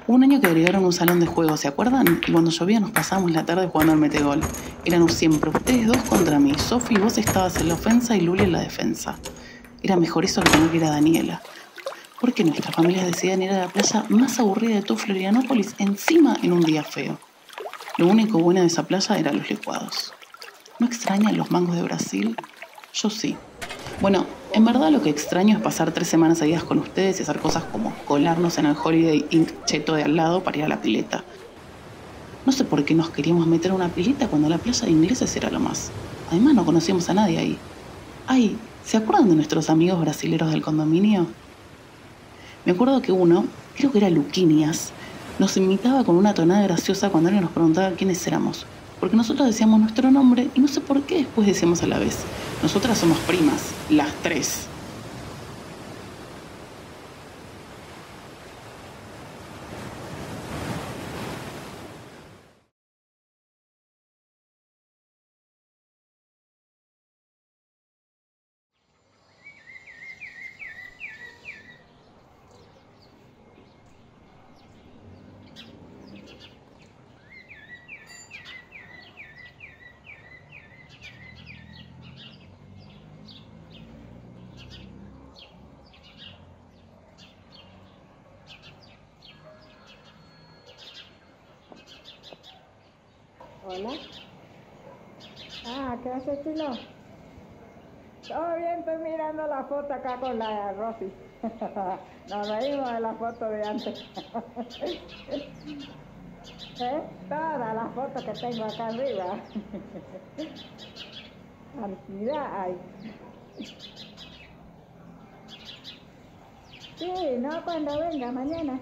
Hubo un año que agregaron un salón de juego, ¿se acuerdan? Y cuando llovía nos pasábamos la tarde jugando al metegol. Eran siempre ustedes dos contra mí. Sofi, vos estabas en la ofensa y Luli en la defensa. Era mejor eso que tener que ir a Daniela. Porque nuestras familias decidían ir a la playa más aburrida de todo Florianópolis, encima en un día feo. Lo único bueno de esa playa eran los licuados. ¿No extrañan los mangos de Brasil? Yo sí. Bueno, en verdad lo que extraño es pasar 3 semanas seguidas con ustedes y hacer cosas como colarnos en el Holiday Inn cheto de al lado para ir a la pileta. No sé por qué nos queríamos meter a una pileta cuando la playa de ingleses era lo más. Además no conocíamos a nadie ahí. Ay, ¿se acuerdan de nuestros amigos brasileros del condominio? Me acuerdo que uno, creo que era Luquinias, nos imitaba con una tonada graciosa cuando alguien nos preguntaba quiénes éramos. Porque nosotros decíamos nuestro nombre y no sé por qué después decíamos a la vez. Nosotras somos primas, las 3. Hola. Ah, ¿qué haces, Chilo? Todo bien, estoy mirando la foto acá con la Rosy. Nos reímos de la foto de antes. ¿Eh? Todas las fotos que tengo acá arriba. Cantidad hay. Sí, no, cuando venga, mañana.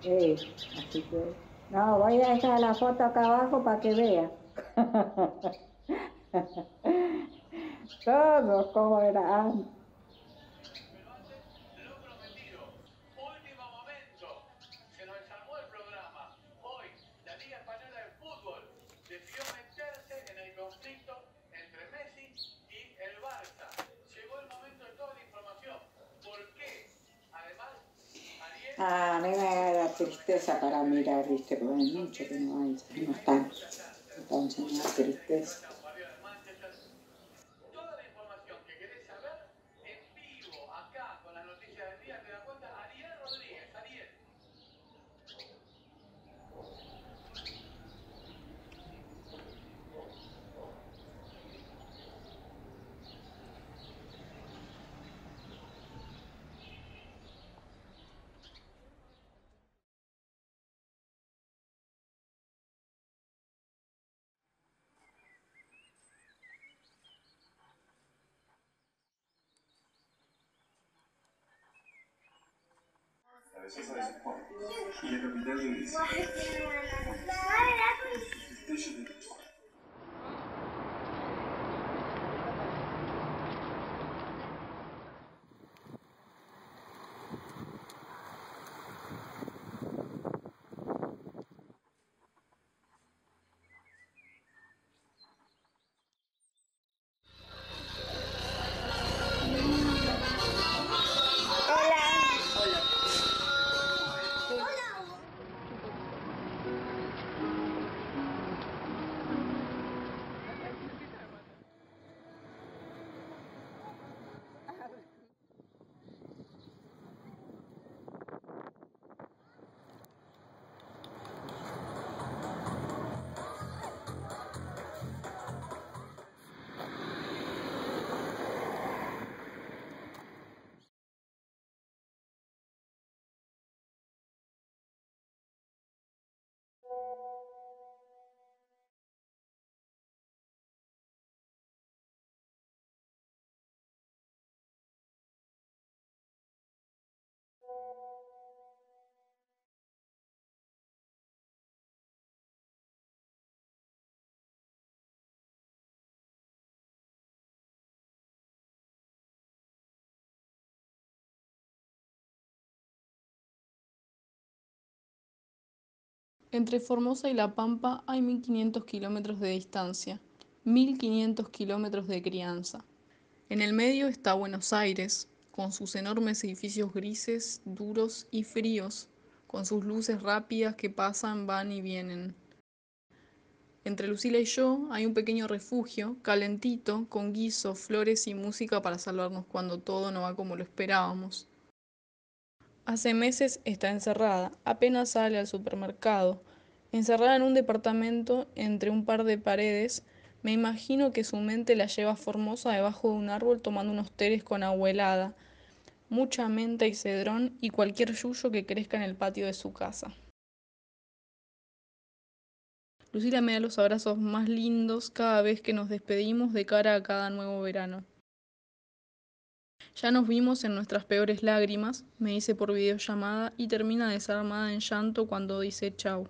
Sí, así que... No, voy a dejar la foto acá abajo para que vea. Todo como era antes. Ah, a mí me da tristeza para mirar, viste, porque hay mucho que no hay, no están. Entonces me da tristeza. Y la capital de Grecia. Entre Formosa y La Pampa hay 1500 kilómetros de distancia, 1500 kilómetros de crianza. En el medio está Buenos Aires, con sus enormes edificios grises, duros y fríos, con sus luces rápidas que pasan, van y vienen. Entre Lucila y yo hay un pequeño refugio, calentito, con guiso, flores y música para salvarnos cuando todo no va como lo esperábamos. Hace meses está encerrada, apenas sale al supermercado. Encerrada en un departamento entre un par de paredes, me imagino que su mente la lleva a Formosa debajo de un árbol tomando unos teres con agua helada, mucha menta y cedrón y cualquier yuyo que crezca en el patio de su casa. Lucila me da los abrazos más lindos cada vez que nos despedimos de cara a cada nuevo verano. Ya nos vimos en nuestras peores lágrimas, me dice por videollamada y termina desarmada en llanto cuando dice chau.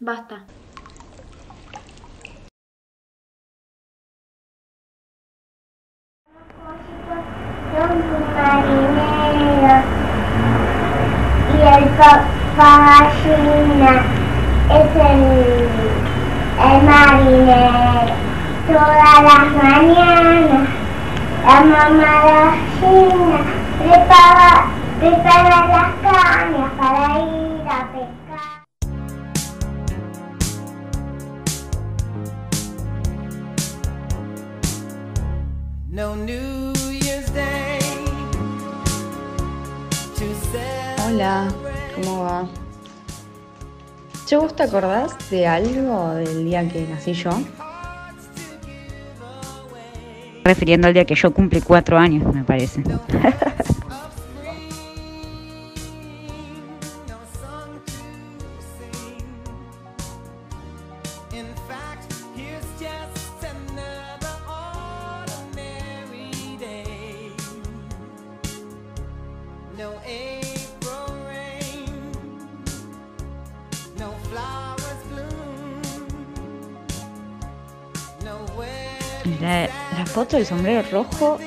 Basta. Marinero y el papá gallina es el marinero. Todas las mañanas la mamá gallina prepara las cañas para ir a pescar. No New Year's Day to Hola, ¿cómo va? Che, ¿vos te acordás de algo del día que nací yo? Refiriendo al día que yo cumplí 4 años, me parece. La foto del sombrero rojo,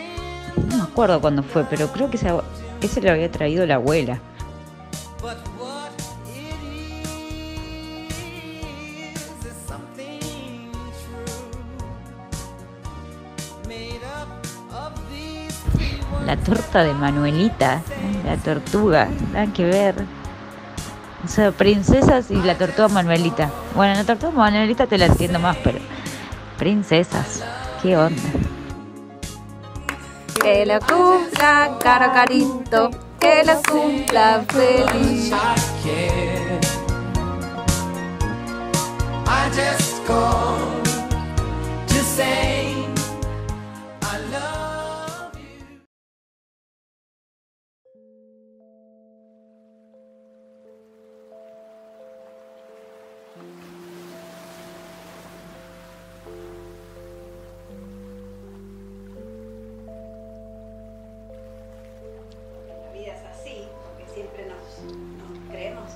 no me acuerdo cuándo fue, pero creo que ese lo había traído la abuela. La torta de Manuelita, la tortuga, nada que ver. O sea, princesas y la tortuga Manuelita. Bueno, la tortuga Manuelita te la entiendo más, pero princesas, ¿qué onda? Que lo cumpla, caro carito, que lo cumpla feliz. I just called to say I love you. La vida es así, porque siempre nos creemos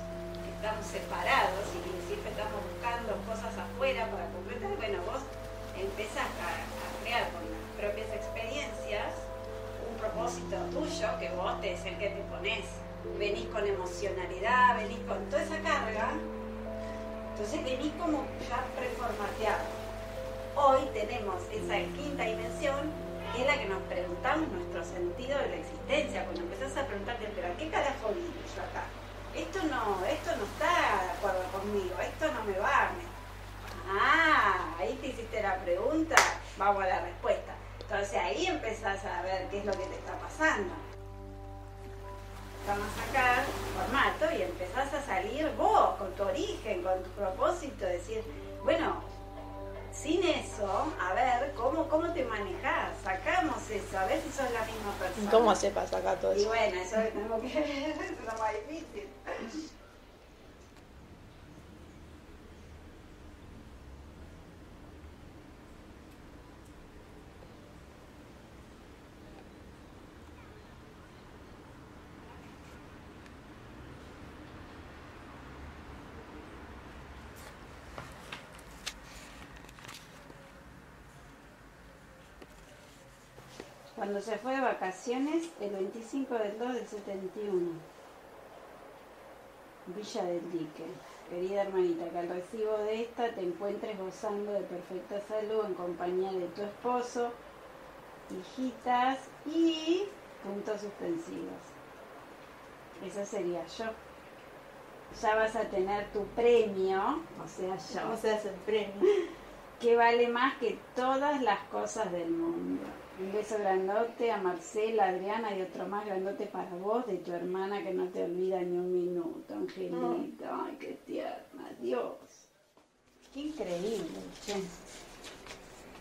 que estamos separados y que siempre estamos buscando cosas afuera para completar. Bueno, vos empezás a crear con las propias experiencias un propósito tuyo que vos es el que te pones. Venís con emocionalidad, venís con toda esa carga, entonces venís como ya preformateado. Hoy te tenemos esa quinta dimensión, que es la que nos preguntamos nuestro sentido de la existencia. Cuando empezás a preguntarte, pero ¿a qué carajo vine yo acá? Esto no está de acuerdo conmigo, esto no me va. Ahí te hiciste la pregunta, vamos a la respuesta. Entonces ahí empezás a ver qué es lo que te está pasando. Vamos a sacar formato y empezás a salir vos, con tu origen, con tu propósito, decir, bueno, sin eso, a ver, ¿cómo te manejás? Sacamos eso, a ver si sos la misma persona. ¿Cómo haces para sacar todo eso? Y bueno, eso lo tenemos que ver, eso es lo más difícil. Cuando se fue de vacaciones, el 25 del 2 del 71. Villa del Dique. Querida hermanita, que al recibo de esta te encuentres gozando de perfecta salud en compañía de tu esposo, hijitas y puntos suspensivos. Eso sería yo. Ya vas a tener tu premio, o sea, yo. ¿Cómo se hace el premio? Que vale más que todas las cosas del mundo. Un beso grandote a Marcela, Adriana y otro más grandote para vos, de tu hermana que no te olvida ni un minuto, Angelita. Ay, qué tierna, Dios. Qué increíble, che.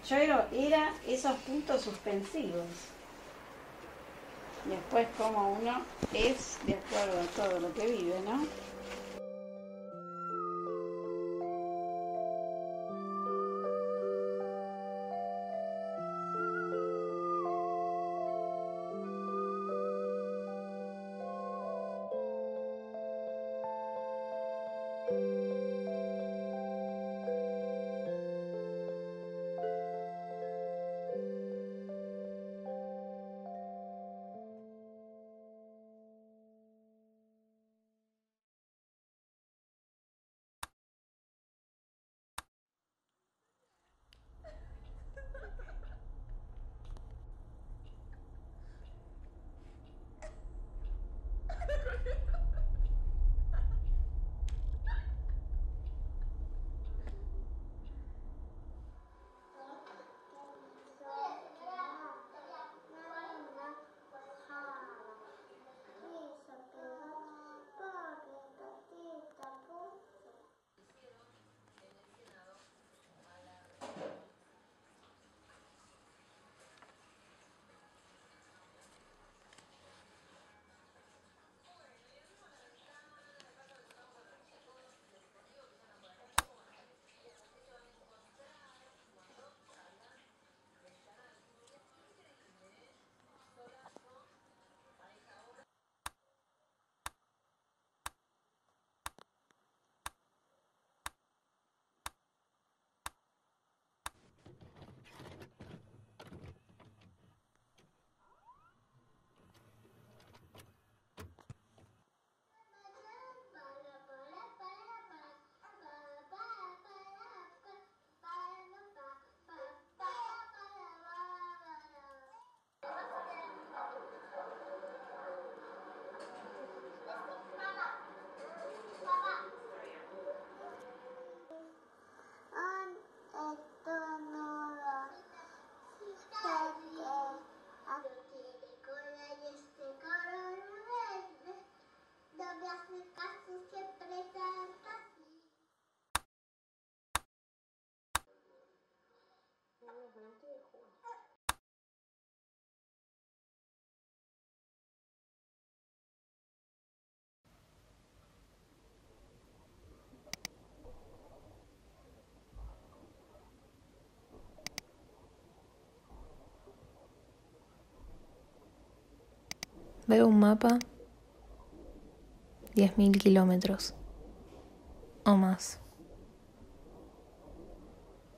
Yo era esos puntos suspensivos. Y después como uno es de acuerdo a todo lo que vive, ¿no? Veo un mapa, 10.000 kilómetros o más,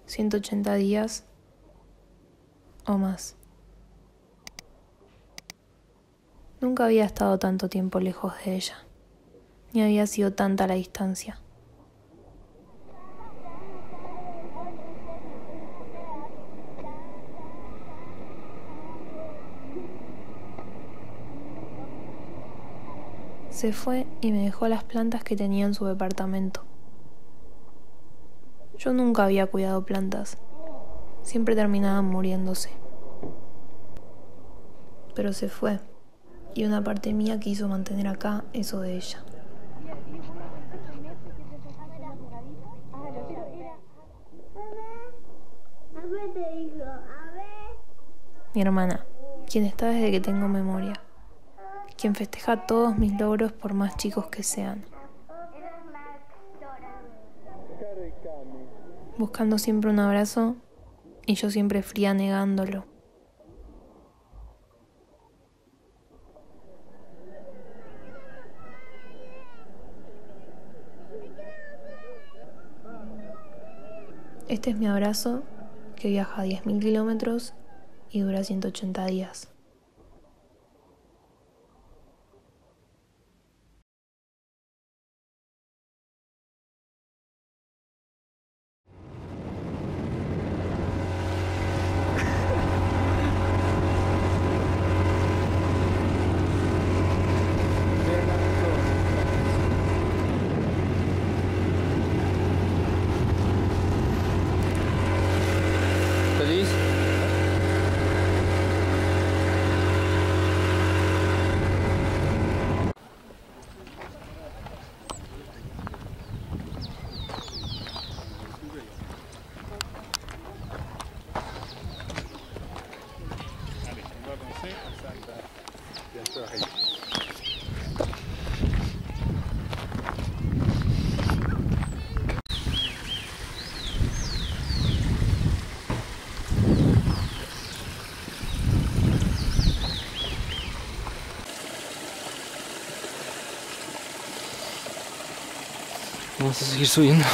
180 días o más. Nunca había estado tanto tiempo lejos de ella, ni había sido tanta la distancia. Se fue y me dejó las plantas que tenía en su departamento. Yo nunca había cuidado plantas. Siempre terminaban muriéndose. Pero se fue, y una parte mía quiso mantener acá eso de ella. Mi hermana, quien está desde que tengo memoria, quien festeja todos mis logros por más chicos que sean, buscando siempre un abrazo y yo siempre fría negándolo. Este es mi abrazo que viaja 10.000 kilómetros y dura 180 días. ¿Feliz? Vamos a seguir subiendo.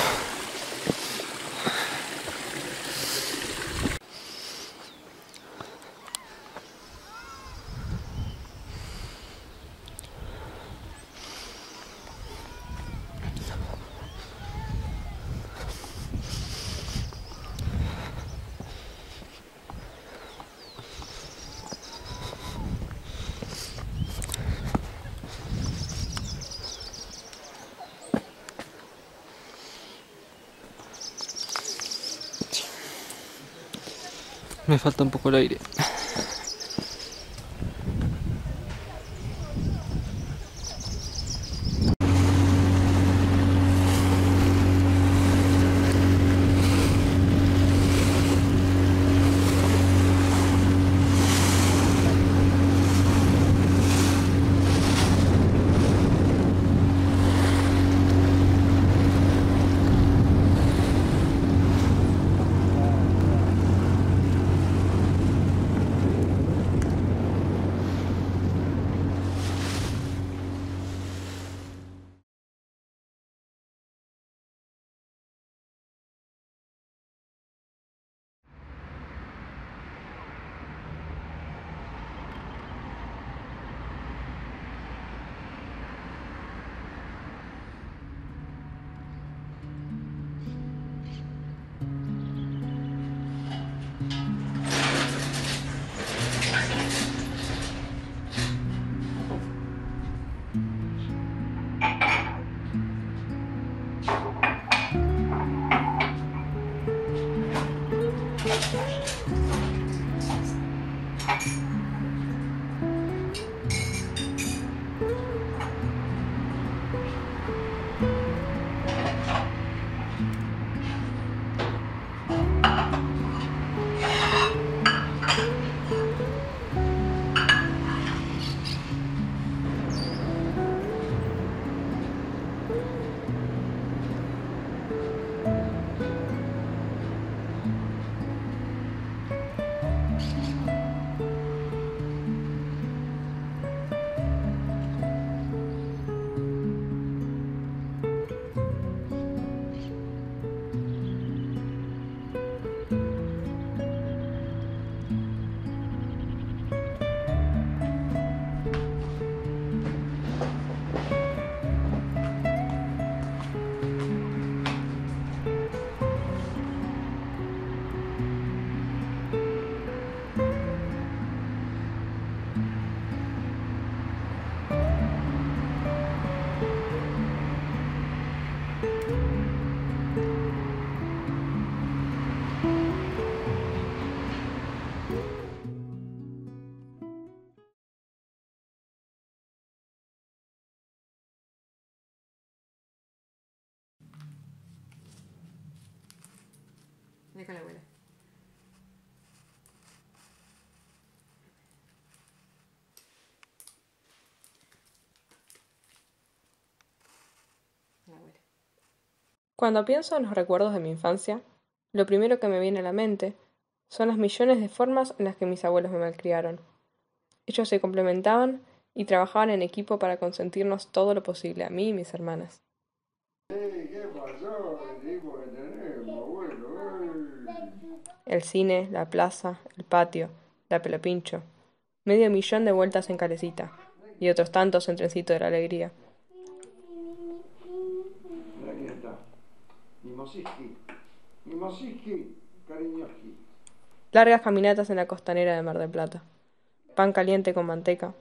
Me falta un poco el aire. Ven con la abuela. Cuando pienso en los recuerdos de mi infancia, lo primero que me viene a la mente son las millones de formas en las que mis abuelos me malcriaron. Ellos se complementaban y trabajaban en equipo para consentirnos todo lo posible a mí y mis hermanas. ¿Qué pasó? El hijo que tenemos, abuelo. El cine, la plaza, el patio, la pelopincho, 500.000 de vueltas en calecita y otros tantos en trencito de la alegría. Aquí está. Mimosiski, cariñoski. Largas caminatas en la costanera de Mar del Plata. Pan caliente con manteca,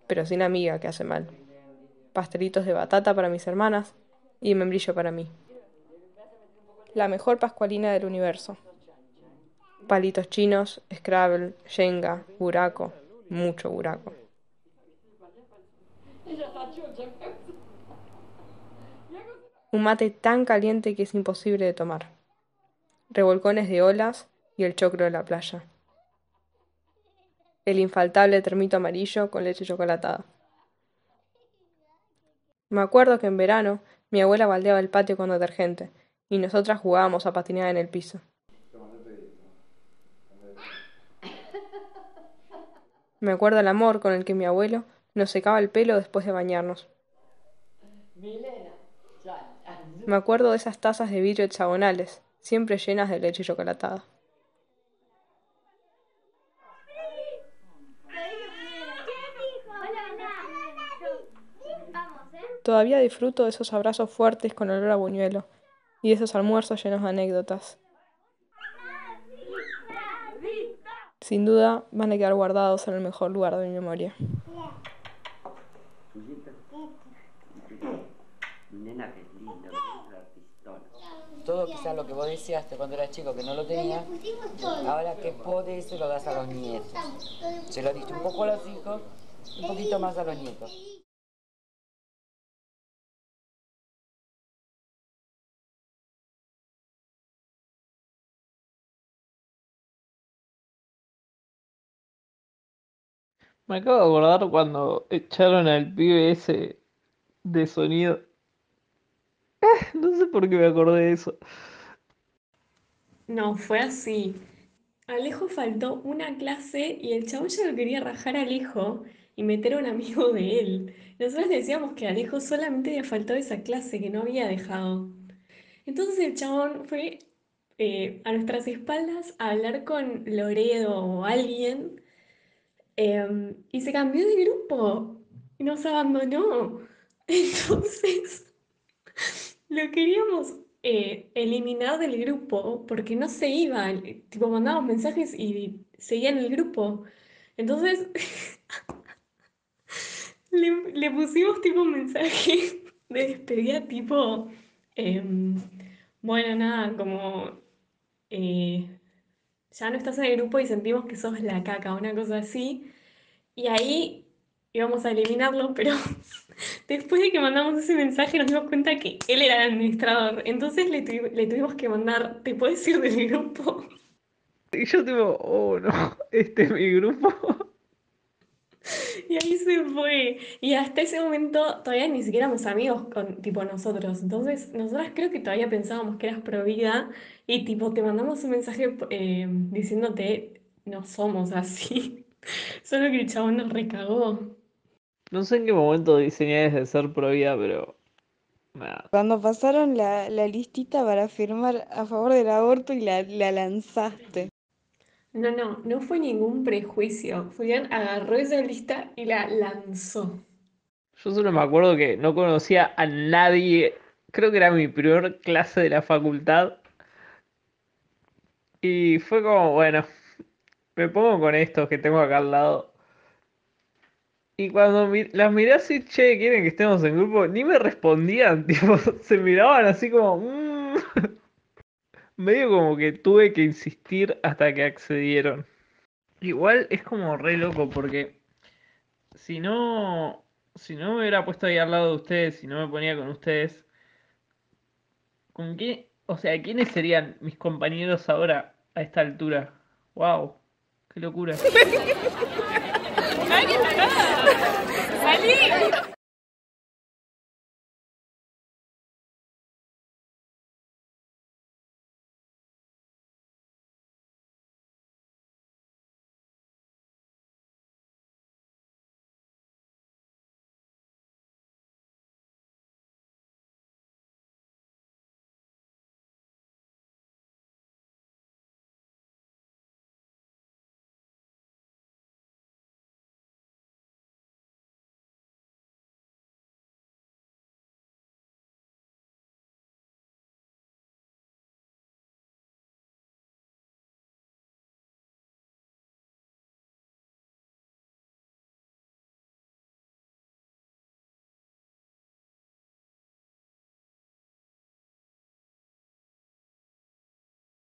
pero sin amiga que hace mal. Pastelitos de batata para mis hermanas y membrillo para mí. La mejor pascualina del universo. Palitos chinos, Scrabble, Jenga, buraco, mucho buraco. Un mate tan caliente que es imposible de tomar. Revolcones de olas y el choclo de la playa. El infaltable termito amarillo con leche chocolatada. Me acuerdo que en verano mi abuela baldeaba el patio con detergente y nosotras jugábamos a patinar en el piso. Me acuerdo el amor con el que mi abuelo nos secaba el pelo después de bañarnos. Me acuerdo de esas tazas de vidrio hexagonales, siempre llenas de leche chocolatada. Todavía disfruto de esos abrazos fuertes con olor a buñuelo y de esos almuerzos llenos de anécdotas. Sin duda van a quedar guardados en el mejor lugar de mi memoria. Todo quizás lo que vos deseaste cuando eras chico que no lo tenías, ahora que podés se lo das a los nietos. Se lo diste un poco a los hijos, un poquito más a los nietos. Me acabo de acordar cuando echaron al pibe ese de sonido. No sé por qué me acordé de eso. No, fue así. Alejo faltó una clase y el chabón ya lo quería rajar a Alejo y meter a un amigo de él. Nosotros le decíamos que Alejo solamente había faltado esa clase, que no había dejado. Entonces el chabón fue a nuestras espaldas a hablar con Loredo o alguien y se cambió de grupo y nos abandonó. Entonces lo queríamos eliminar del grupo porque no se iba, tipo mandábamos mensajes y seguía en el grupo. Entonces le pusimos tipo un mensaje de despedida tipo, em, bueno, nada, como ya no estás en el grupo y sentimos que sos la caca, una cosa así. Y ahí íbamos a eliminarlo, pero después de que mandamos ese mensaje nos dimos cuenta que él era el administrador. Entonces le tuvimos que mandar, ¿te puedes ir del grupo? Y yo tipo, oh no, este es mi grupo. Y ahí se fue. Y hasta ese momento todavía ni siquiera éramos amigos con tipo nosotros. Entonces, nosotras creo que todavía pensábamos que eras pro vida y tipo te mandamos un mensaje diciéndote no somos así. Solo que el chabón nos recagó. No sé en qué momento diseñé de ser pro vida, pero nada. Cuando pasaron la listita para firmar a favor del aborto y la lanzaste. No fue ningún prejuicio. Julián agarró esa lista y la lanzó. Yo solo me acuerdo que no conocía a nadie. Creo que era mi primer clase de la facultad. Y fue como, bueno, me pongo con estos que tengo acá al lado. Y cuando las miré así, che, ¿quieren que estemos en grupo? Ni me respondían, tipo, se miraban así como... Medio como que tuve que insistir hasta que accedieron. Igual es como re loco porque si no, si no me hubiera puesto ahí al lado de ustedes, si no me ponía con ustedes, ¿con qué O sea, ¿quiénes serían mis compañeros ahora a esta altura? ¡Wow! ¡Qué locura! ¡Salí!